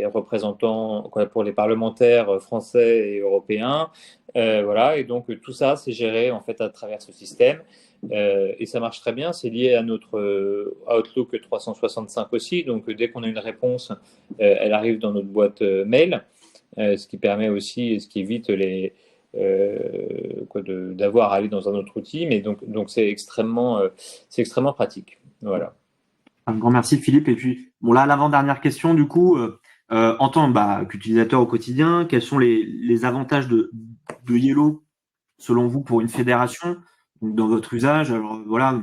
représentants, pour les parlementaires français et européens. Voilà. Et donc tout ça, c'est géré en fait à travers ce système. Et ça marche très bien, c'est lié à notre Outlook 365 aussi. Donc, dès qu'on a une réponse, elle arrive dans notre boîte mail, ce qui permet aussi, ce qui évite d'avoir à aller dans un autre outil. Mais donc c'est extrêmement pratique. Voilà. Un grand merci, Philippe. Et puis, bon, là, l'avant-dernière question, du coup, en tant qu'utilisateur au quotidien, quels sont les avantages de Yellow, selon vous, pour une fédération? Donc, dans votre usage, alors voilà,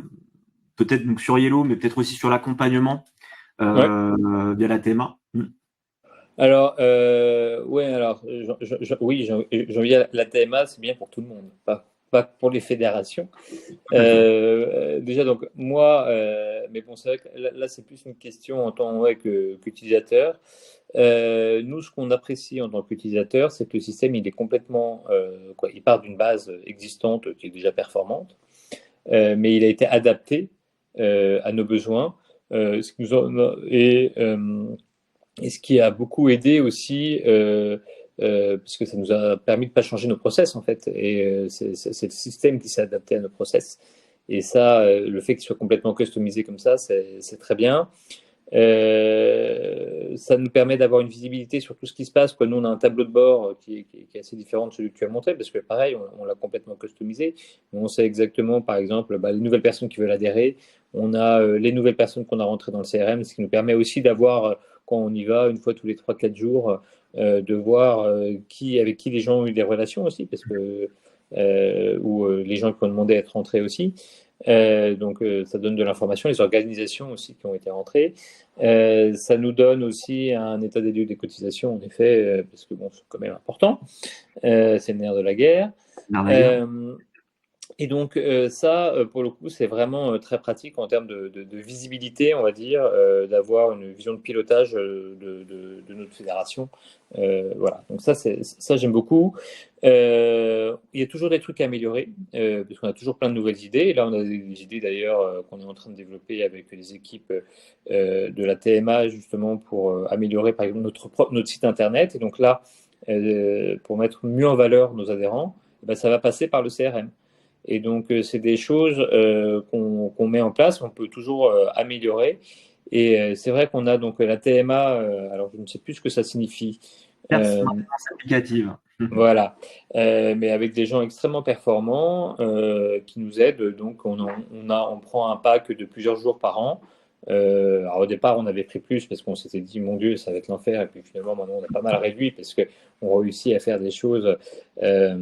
peut-être donc sur Yellow, mais peut-être aussi sur l'accompagnement via la TMA. Alors, oui, la TMA, c'est bien pour tout le monde, pas pour les fédérations. Déjà, donc, moi, mais bon, c'est vrai que là, c'est plus une question en tant qu'utilisateur. Nous, ce qu'on apprécie en tant qu'utilisateur, c'est que le système, il est complètement, il part d'une base existante qui est déjà performante, mais il a été adapté à nos besoins, et ce qui a beaucoup aidé aussi, parce que ça nous a permis de ne pas changer nos process en fait, et c'est le système qui s'est adapté à nos process. Et ça, le fait qu'il soit complètement customisé comme ça, c'est très bien. Ça nous permet d'avoir une visibilité sur tout ce qui se passe. Nous, on a un tableau de bord qui est assez différent de celui que tu as montré, parce que pareil, on l'a complètement customisé. On sait exactement, par exemple, les nouvelles personnes qui veulent adhérer. On a les nouvelles personnes qu'on a rentrées dans le CRM, ce qui nous permet aussi d'avoir, quand on y va, une fois tous les 3-4 jours, de voir avec qui les gens ont eu des relations aussi, parce que ou les gens qui ont demandé à être rentrés aussi. Donc ça donne de l'information, les organisations aussi qui ont été rentrées. Ça nous donne aussi un état des lieux des cotisations, en effet, parce que bon, c'est quand même important. C'est le nerf de la guerre. Et donc ça, pour le coup, c'est vraiment très pratique en termes de visibilité, on va dire, d'avoir une vision de pilotage de notre fédération. Voilà, donc ça j'aime beaucoup. Il y a toujours des trucs à améliorer, parce qu'on a toujours plein de nouvelles idées. Et là, on a des idées d'ailleurs qu'on est en train de développer avec les équipes de la TMA, justement, pour améliorer, par exemple, notre site Internet. Et donc là, pour mettre mieux en valeur nos adhérents, ça va passer par le CRM. Et donc, c'est des choses qu'on met en place, on peut toujours améliorer. Et c'est vrai qu'on a donc la TMA, alors je ne sais plus ce que ça signifie. Performance applicative. Voilà, mais avec des gens extrêmement performants qui nous aident. Donc, on prend un pack de plusieurs jours par an. Alors au départ, on avait pris plus parce qu'on s'était dit, mon Dieu, ça va être l'enfer. Et puis finalement, maintenant, on a pas mal réduit parce qu'on réussit à faire des choses. Parce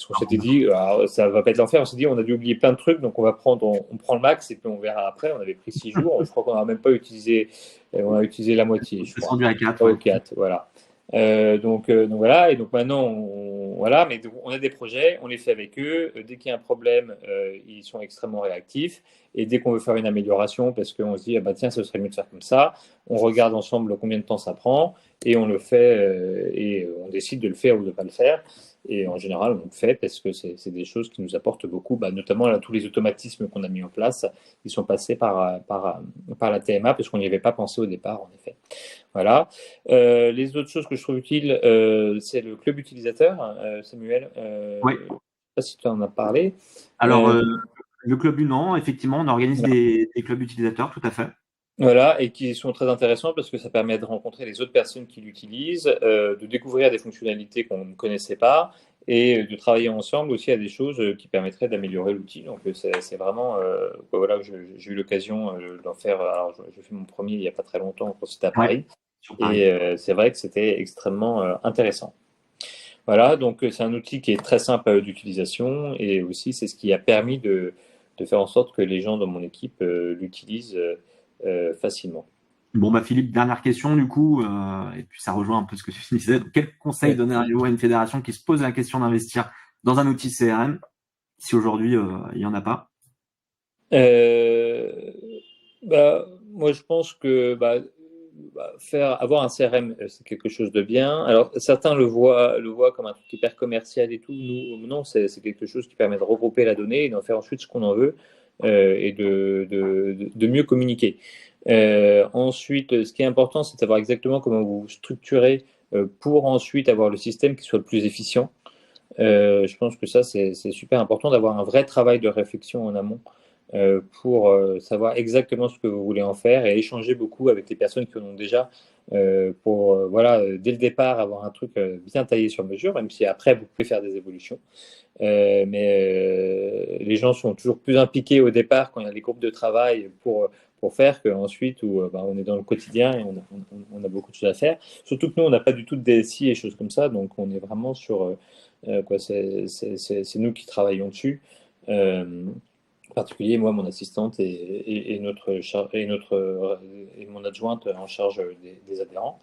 qu'on s'était dit, alors, ça va pas être l'enfer. On s'est dit, on a dû oublier plein de trucs, donc on prend le max et puis on verra après. On avait pris 6 jours. Je crois qu'on n'a même pas utilisé, on a utilisé la moitié. Je crois. À 4. 3 ou 4, voilà. Donc voilà, et donc maintenant, voilà, mais on a des projets, on les fait avec eux. Dès qu'il y a un problème, ils sont extrêmement réactifs. Et dès qu'on veut faire une amélioration, parce qu'on se dit, ah bah tiens, ce serait mieux de faire comme ça, on regarde ensemble combien de temps ça prend, et on le fait, et on décide de le faire ou de ne pas le faire. Et en général, on le fait parce que c'est des choses qui nous apportent beaucoup, notamment là, tous les automatismes qu'on a mis en place, ils sont passés par la TMA, parce qu'on n'y avait pas pensé au départ, en effet. Voilà. Les autres choses que je trouve utiles, c'est le club utilisateur, Samuel. Oui. pas si tu en as parlé. Alors, le club du Nant, effectivement, on organise des clubs utilisateurs, tout à fait. Voilà, et qui sont très intéressants parce que ça permet de rencontrer les autres personnes qui l'utilisent, de découvrir des fonctionnalités qu'on ne connaissait pas et de travailler ensemble aussi à des choses qui permettraient d'améliorer l'outil. Donc c'est vraiment, voilà, j'ai eu l'occasion d'en faire. Alors j'ai fait mon premier il n'y a pas très longtemps quand c'était à Ouais, Paris, sur Paris. et c'est vrai que c'était extrêmement intéressant. Voilà, donc c'est un outil qui est très simple d'utilisation et aussi c'est ce qui a permis de faire en sorte que les gens dans mon équipe l'utilisent facilement. Bon, bah, Philippe, dernière question, du coup, et puis ça rejoint un peu ce que tu disais. Donc, quel conseil Ouais. donneriez-vous à une fédération qui se pose la question d'investir dans un outil CRM si aujourd'hui il n'y en a pas? Euh, moi, je pense que avoir un CRM, c'est quelque chose de bien. Alors, certains le voient comme un truc hyper commercial et tout. Nous, non, c'est quelque chose qui permet de regrouper la donnée et d'en faire ensuite ce qu'on en veut et de mieux communiquer. Ensuite, ce qui est important, c'est de savoir exactement comment vous structurez pour ensuite avoir le système qui soit le plus efficient. Je pense que ça, c'est super important d'avoir un vrai travail de réflexion en amont pour savoir exactement ce que vous voulez en faire et échanger beaucoup avec les personnes qui en ont déjà pour, voilà, dès le départ, avoir un truc bien taillé sur mesure, même si après, vous pouvez faire des évolutions. Mais les gens sont toujours plus impliqués au départ quand il y a des groupes de travail pour faire qu'ensuite où on est dans le quotidien et on a beaucoup de choses à faire. Surtout que nous, on n'a pas du tout de DSI et choses comme ça, donc on est vraiment sur quoi, c'est nous qui travaillons dessus. En particulier, moi, mon assistante et mon adjointe en charge des adhérents.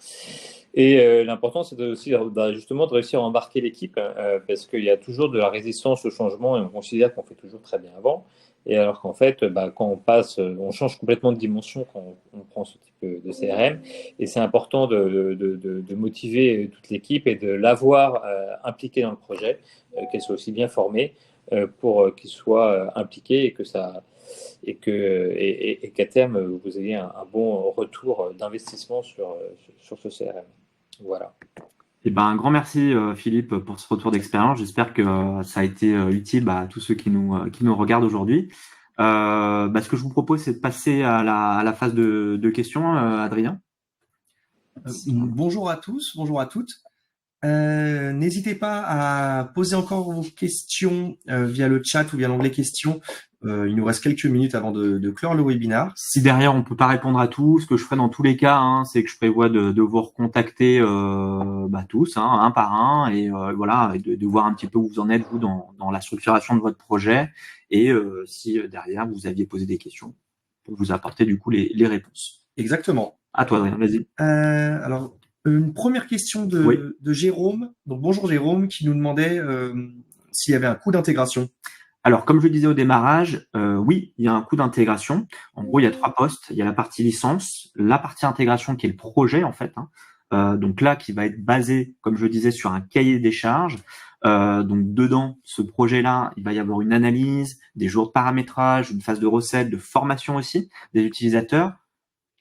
Et l'important, c'est aussi justement de réussir à embarquer l'équipe parce qu'il y a toujours de la résistance au changement et on considère qu'on fait toujours très bien avant. Et alors qu'en fait, quand on change complètement de dimension quand on prend ce type de CRM. Et c'est important de motiver toute l'équipe et de l'avoir impliquée dans le projet, qu'elle soit aussi bien formée pour qu'il soit impliqué et qu'à terme, vous ayez un bon retour d'investissement sur ce CRM. Voilà. Eh ben, un grand merci, Philippe, pour ce retour d'expérience. J'espère que ça a été utile à tous ceux qui nous regardent aujourd'hui. Ce que je vous propose, c'est de passer à la phase de questions, Adrien. Bonjour à tous, bonjour à toutes. N'hésitez pas à poser encore vos questions via le chat ou via l'onglet questions. Il nous reste quelques minutes avant de clore le webinaire. Si derrière on peut pas répondre à tout, ce que je ferai dans tous les cas, c'est que je prévois de vous recontacter tous, un par un, et voilà, et de voir un petit peu où vous en êtes vous dans la structuration de votre projet, et si derrière vous aviez posé des questions pour vous apporter du coup les réponses. Exactement. À toi, Adrien, vas-y. Alors, une première question de Jérôme. Donc bonjour Jérôme, qui nous demandait s'il y avait un coût d'intégration. Alors, comme je le disais au démarrage, oui, il y a un coût d'intégration. En gros, il y a 3 postes. Il y a la partie licence, la partie intégration qui est le projet, en fait. Donc là, qui va être basé, comme je le disais, sur un cahier des charges. Donc dedans, ce projet-là, il va y avoir une analyse, des jours de paramétrage, une phase de recette, de formation aussi des utilisateurs,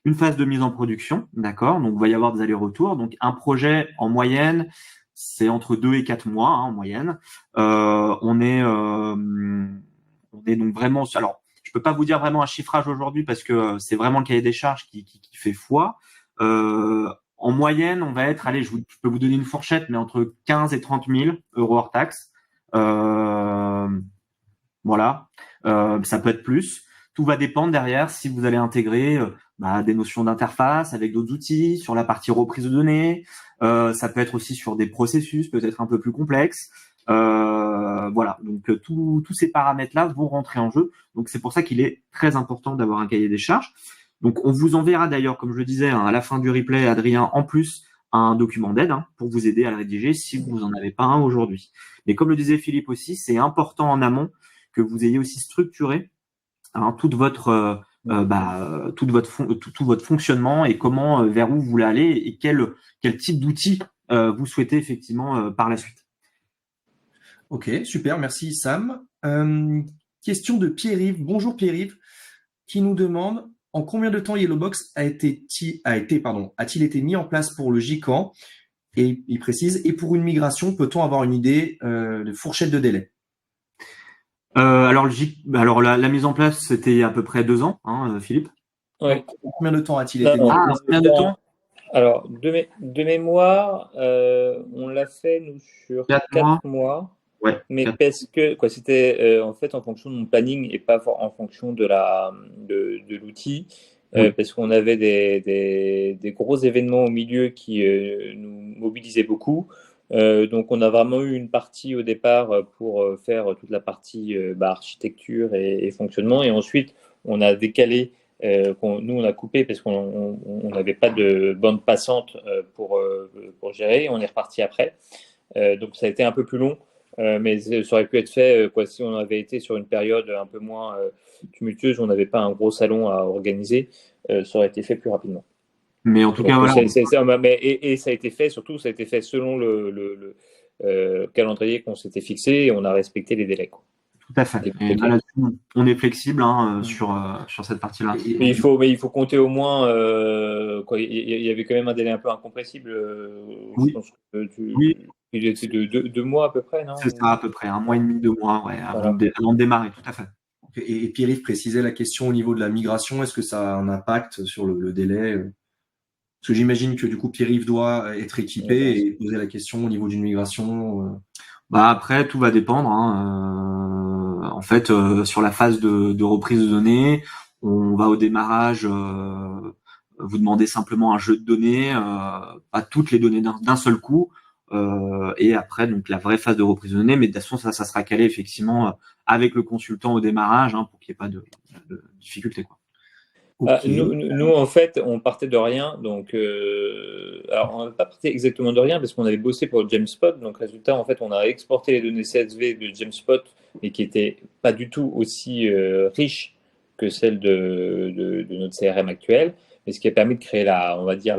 une phase de mise en production, d'accord. Donc, il va y avoir des allers-retours. Donc, un projet, en moyenne, c'est entre 2 et 4 mois, en moyenne. On est donc vraiment... Alors, je peux pas vous dire vraiment un chiffrage aujourd'hui parce que c'est vraiment le cahier des charges qui fait foi. En moyenne, on va être... Allez, je peux vous donner une fourchette, mais entre 15 et 30 000 euros hors taxe. Voilà. Ça peut être plus. Tout va dépendre derrière si vous allez intégrer des notions d'interface avec d'autres outils, sur la partie reprise de données. Ça peut être aussi sur des processus peut-être un peu plus complexes. Voilà, donc tous ces paramètres-là vont rentrer en jeu. Donc c'est pour ça qu'il est très important d'avoir un cahier des charges. Donc on vous enverra d'ailleurs, comme je le disais, à la fin du replay, Adrien, en plus un document d'aide pour vous aider à le rédiger si vous n'en avez pas un aujourd'hui. Mais comme le disait Philippe aussi, c'est important en amont que vous ayez aussi structuré tout votre fonctionnement et comment vers où vous voulez aller et quel type d'outils vous souhaitez effectivement par la suite. Ok, super, merci Sam. Question de Pierre-Yves. Bonjour Pierre-Yves, qui nous demande en combien de temps Yellowbox a-t-il été mis en place pour le GCAN, et il précise, et pour une migration, peut-on avoir une idée de fourchette de délai? Alors la mise en place, c'était il y a à peu près 2 ans, hein, Philippe. Ouais. Combien de temps a-t-il été mis? Ah, combien de temps? Alors, de mémoire, on l'a fait, nous, sur 4 4 mois. mois, Ouais. mais 4. parce que c'était en fait en fonction de mon planning et pas en fonction de l'outil, Oui. parce qu'on avait des gros événements au milieu qui nous mobilisaient beaucoup. Donc, on a vraiment eu une partie au départ pour faire toute la partie architecture et fonctionnement, et ensuite, on a décalé. Nous, on a coupé parce qu'on n'avait pas de bande passante pour gérer. On est reparti après. Donc, ça a été un peu plus long, mais ça aurait pu être fait si on avait été sur une période un peu moins tumultueuse, où on n'avait pas un gros salon à organiser. Ça aurait été fait plus rapidement. Mais en tout Donc, cas, voilà. et ça a été fait, surtout, ça a été fait selon le calendrier qu'on s'était fixé, et on a respecté les délais, quoi. Tout à fait. Et là, là-dessus, on est flexible sur cette partie-là. Mais il faut compter au moins. Il y avait quand même un délai un peu incompressible. Je Oui. pense que Oui, il était de 2 mois à peu près, non? c'est ça, à peu près 1 mois et demi, 2 mois, ouais, Voilà. avant de démarrer, tout à fait. Et Pierre-Yves précisait la question au niveau de la migration. Est-ce que ça a un impact sur le délai? Parce que j'imagine que du coup, Pierre-Yves doit être équipé et poser la question au niveau d'une migration. Bah après, tout va dépendre, hein. En fait, sur la phase de reprise de données, on va au démarrage vous demander simplement un jeu de données, pas toutes les données d'un seul coup, et après donc la vraie phase de reprise de données. Mais de toute façon, ça sera calé effectivement avec le consultant au démarrage, hein, pour qu'il n'y ait pas de difficulté, quoi. Ok. Nous, en fait, on partait de rien. Donc, alors, on n'a pas parti exactement de rien parce qu'on avait bossé pour JamesSpot. Donc, résultat, en fait, on a exporté les données CSV de JamesSpot, mais qui n'étaient pas du tout aussi riches que celles de notre CRM actuel. Mais ce qui a permis de créer on va dire,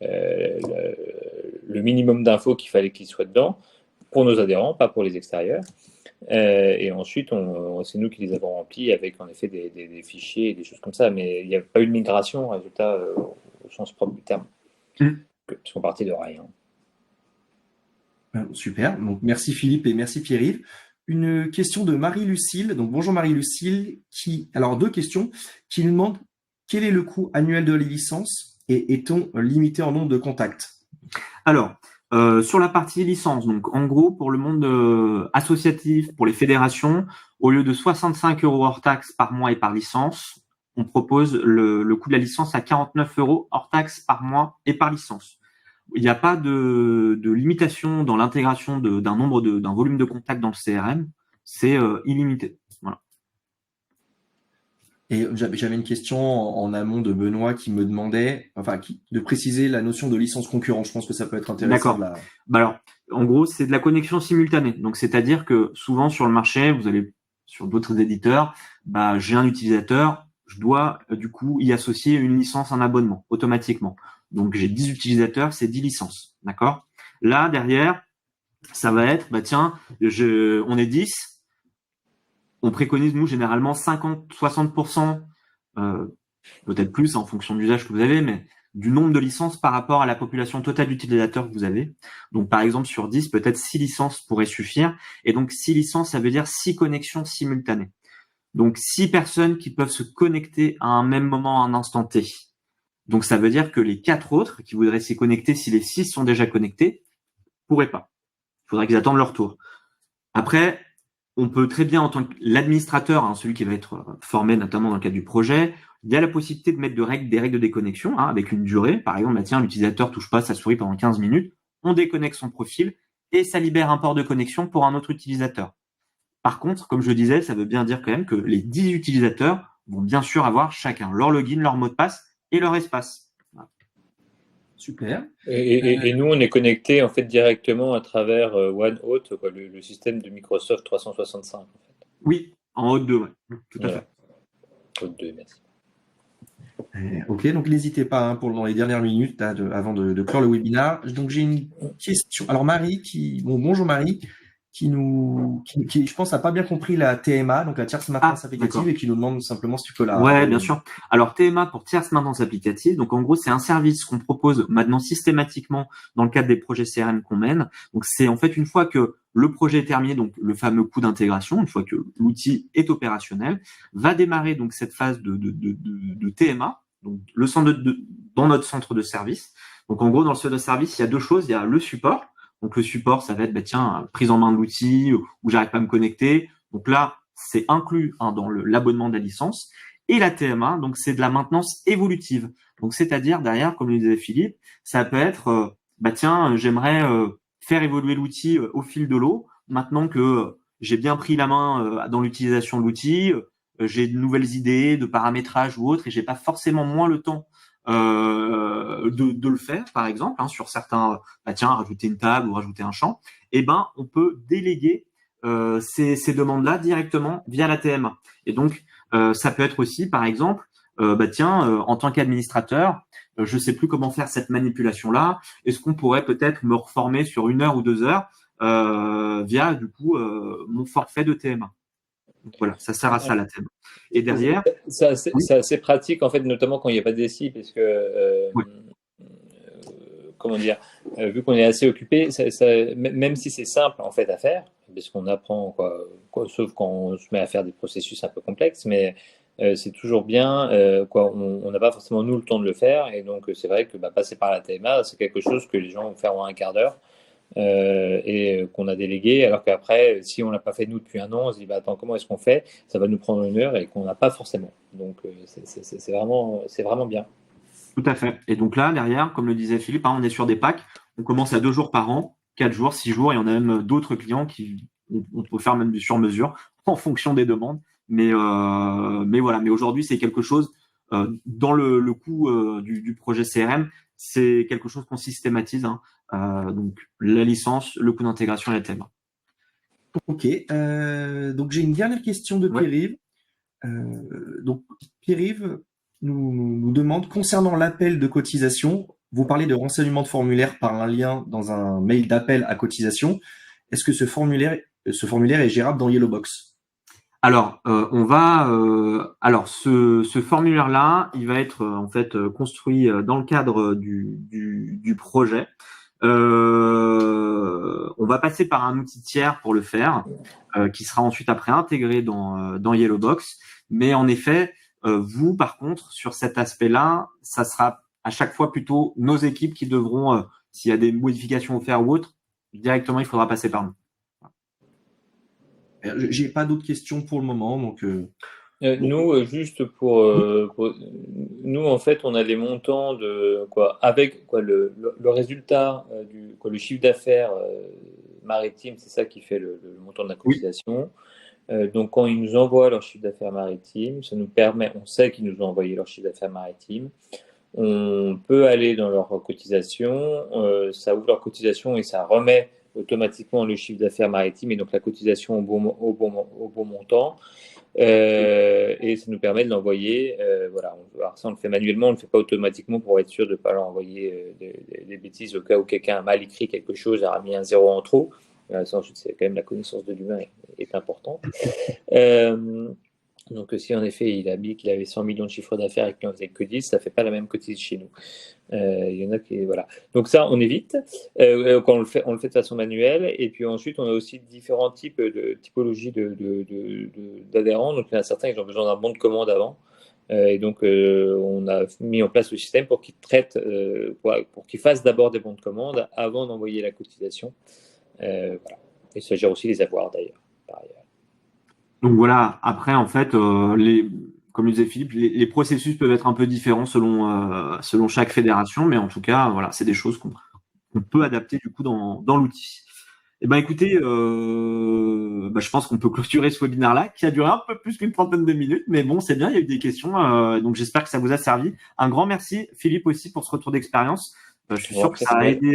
le minimum d'infos qu'il fallait qu'il soit dedans pour nos adhérents, pas pour les extérieurs. Et ensuite, c'est nous qui les avons remplis avec en effet des fichiers et des choses comme ça, mais il n'y a pas eu de migration, résultat, au sens propre du terme. Ils sont partis de rien. Super. Donc, merci Philippe et merci Pierre-Yves. Une question de Marie-Lucille. Donc, bonjour Marie-Lucille. Alors, 2 questions qui nous demandent quel est le coût annuel de la licence et est-on limité en nombre de contacts? Alors, sur la partie licence, donc en gros, pour le monde associatif, pour les fédérations, au lieu de 65 € hors taxe par mois et par licence, on propose le coût de la licence à 49 € hors taxe par mois et par licence. Il n'y a pas de limitation dans l'intégration d'un volume de contacts dans le CRM, c'est illimité. Voilà. Et j'avais une question en amont de Benoît qui me demandait, de préciser la notion de licence concurrente. Je pense que ça peut être intéressant. D'accord. Bah alors, en gros, c'est de la connexion simultanée. Donc, c'est-à-dire que souvent sur le marché, vous allez sur d'autres éditeurs, bah, j'ai un utilisateur, je dois du coup y associer une licence, un abonnement automatiquement. Donc, j'ai 10 utilisateurs, c'est 10 licences. D'accord? Là, derrière, ça va être, bah tiens, on est 10. On préconise, nous, généralement 50, 60%, peut-être plus en fonction de l'usage que vous avez, mais du nombre de licences par rapport à la population totale d'utilisateurs que vous avez. Donc, par exemple, sur 10, peut-être 6 licences pourraient suffire. Et donc, 6 licences, ça veut dire 6 connexions simultanées. Donc, 6 personnes qui peuvent se connecter à un même moment, à un instant T. Donc, ça veut dire que les 4 autres qui voudraient s'y connecter, si les 6 sont déjà connectés, pourraient pas. Il faudrait qu'ils attendent leur tour. Après, on peut très bien, en tant que l'administrateur, hein, celui qui va être formé notamment dans le cadre du projet, il y a la possibilité de mettre des règles de déconnexion, hein, avec une durée. Par exemple, bah, tiens, l'utilisateur touche pas sa souris pendant 15 minutes, on déconnecte son profil et ça libère un port de connexion pour un autre utilisateur. Par contre, comme je le disais, ça veut bien dire quand même que les 10 utilisateurs vont bien sûr avoir chacun leur login, leur mot de passe et leur espace. Voilà. Super. Et nous, on est connecté en fait directement à travers OneHote, le système de Microsoft 365. En fait. Oui, en Hôte 2, ouais. Tout à fait. Hôte 2, merci. Ok, donc n'hésitez pas dans les dernières minutes avant de clore le webinaire. Donc j'ai une question. Alors bonjour Marie, qui, je pense, n'a pas bien compris la TMA, donc la tierce maintenance applicative, d'accord. et qui nous demande simplement si tu peux la. Ouais, bien sûr. Alors, TMA pour tierce maintenance applicative. Donc, en gros, c'est un service qu'on propose maintenant systématiquement dans le cadre des projets CRM qu'on mène. Donc, c'est en fait une fois que le projet est terminé, donc le fameux coût d'intégration, une fois que l'outil est opérationnel, va démarrer donc cette phase de TMA, donc dans notre centre de service. Donc, en gros, dans le centre de service, il y a deux choses. Il y a le support. Donc, le support, ça va être, tiens, prise en main de l'outil, ou j'arrive pas à me connecter. Donc là, c'est inclus dans l'abonnement de la licence. Et la TMA, donc c'est de la maintenance évolutive. Donc c'est-à-dire derrière, comme le disait Philippe, ça peut être, tiens, j'aimerais faire évoluer l'outil au fil de l'eau. Maintenant que j'ai bien pris la main dans l'utilisation de l'outil, j'ai de nouvelles idées de paramétrage ou autre, et j'ai pas forcément moins le temps de le faire, par exemple, sur certains, tiens, rajouter une table ou rajouter un champ. Et on peut déléguer ces demandes-là directement via la TMA. Et donc, ça peut être aussi, par exemple, en tant qu'administrateur, je sais plus comment faire cette manipulation-là. Est-ce qu'on pourrait peut-être me reformer sur 1 heure ou 2 heures via, du coup, mon forfait de TMA. Donc, voilà, ça sert à ça, la TMA. Et derrière… C'est assez pratique, en fait, notamment quand il n'y a pas de DSI, parce que… Oui. Comment dire, vu qu'on est assez occupé, même si c'est simple en fait à faire, parce qu'on apprend sauf quand on se met à faire des processus un peu complexes, mais c'est toujours bien, on n'a pas forcément nous le temps de le faire, et donc c'est vrai que passer par la TMA, c'est quelque chose que les gens vont faire en un quart d'heure et qu'on a délégué, alors qu'après, si on l'a pas fait nous depuis 1 an, on se dit attends, comment est-ce qu'on fait? Ça va nous prendre 1 heure et qu'on n'a pas forcément. Donc c'est vraiment bien. Tout à fait. Et donc là, derrière, comme le disait Philippe, on est sur des packs. On commence à 2 jours par an, 4 jours, 6 jours, et on a même d'autres clients on peut faire même du sur-mesure en fonction des demandes. Mais voilà. Mais aujourd'hui, c'est quelque chose dans le coût du projet CRM, c'est quelque chose qu'on systématise. Donc la licence, le coût d'intégration et la TMA. Ok. Donc j'ai une dernière question de Pierre-Yves. Donc Pierre-Yves nous demande, concernant l'appel de cotisation, vous parlez de renseignement de formulaire par un lien dans un mail d'appel à cotisation. Est-ce que ce formulaire est gérable dans Yellowbox? Alors, ce formulaire-là, il va être en fait construit dans le cadre du projet. On va passer par un outil tiers pour le faire, qui sera ensuite après intégré dans Yellowbox. Mais en effet, vous, par contre, sur cet aspect-là, ça sera à chaque fois plutôt nos équipes qui devront, s'il y a des modifications à faire ou autre, directement, il faudra passer par nous. J'ai pas d'autres questions pour le moment, donc. Nous, juste pour nous, en fait, on a les montants avec le résultat le chiffre d'affaires maritime, c'est ça qui fait le montant de la cotisation. Donc, quand ils nous envoient leur chiffre d'affaires maritime, ça nous permet, on sait qu'ils nous ont envoyé leur chiffre d'affaires maritime, on peut aller dans leur cotisation, ça ouvre leur cotisation et ça remet automatiquement le chiffre d'affaires maritime et donc la cotisation au bon montant. Et ça nous permet de l'envoyer. Alors ça, on le fait manuellement, on ne le fait pas automatiquement pour être sûr de ne pas leur envoyer des bêtises au cas où quelqu'un a mal écrit quelque chose, a mis un 0 en trop. Ça, ensuite, c'est quand même la connaissance de l'humain est importante. Donc, si en effet il a dit qu'il avait 100 millions de chiffre d'affaires et qu'il n'en faisait que 10, ça ne fait pas la même cotise chez nous. Il y en a qui, voilà. Donc ça, on évite quand on le fait de façon manuelle. Et puis ensuite, on a aussi différents types de typologies d'adhérents. Donc il y en a certains qui ont besoin d'un bon de commande avant. Et donc on a mis en place le système pour qu'ils traitent, pour qu'ils fassent d'abord des bons de commande avant d'envoyer la cotisation. Voilà. Et ça gère aussi les avoirs d'ailleurs, par ailleurs. Donc voilà, après en fait, comme le disait Philippe, les processus peuvent être un peu différents selon chaque fédération, mais en tout cas, voilà, c'est des choses qu'on peut adapter du coup dans l'outil. Et écoutez, je pense qu'on peut clôturer ce webinaire-là, qui a duré un peu plus qu'une trentaine de minutes, mais bon, c'est bien, il y a eu des questions, donc j'espère que ça vous a servi. Un grand merci, Philippe, aussi pour ce retour d'expérience. Je suis sûr que ça a aidé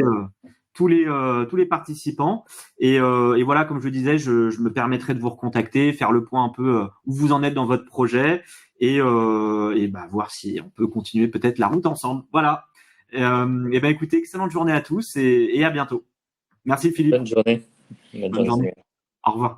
tous les participants. Et voilà, comme je le disais, je me permettrai de vous recontacter, faire le point un peu où vous en êtes dans votre projet et voir si on peut continuer peut-être la route ensemble. Voilà. Écoutez, excellente journée à tous et à bientôt. Merci Philippe. Bonne journée. Bonne journée. Au revoir.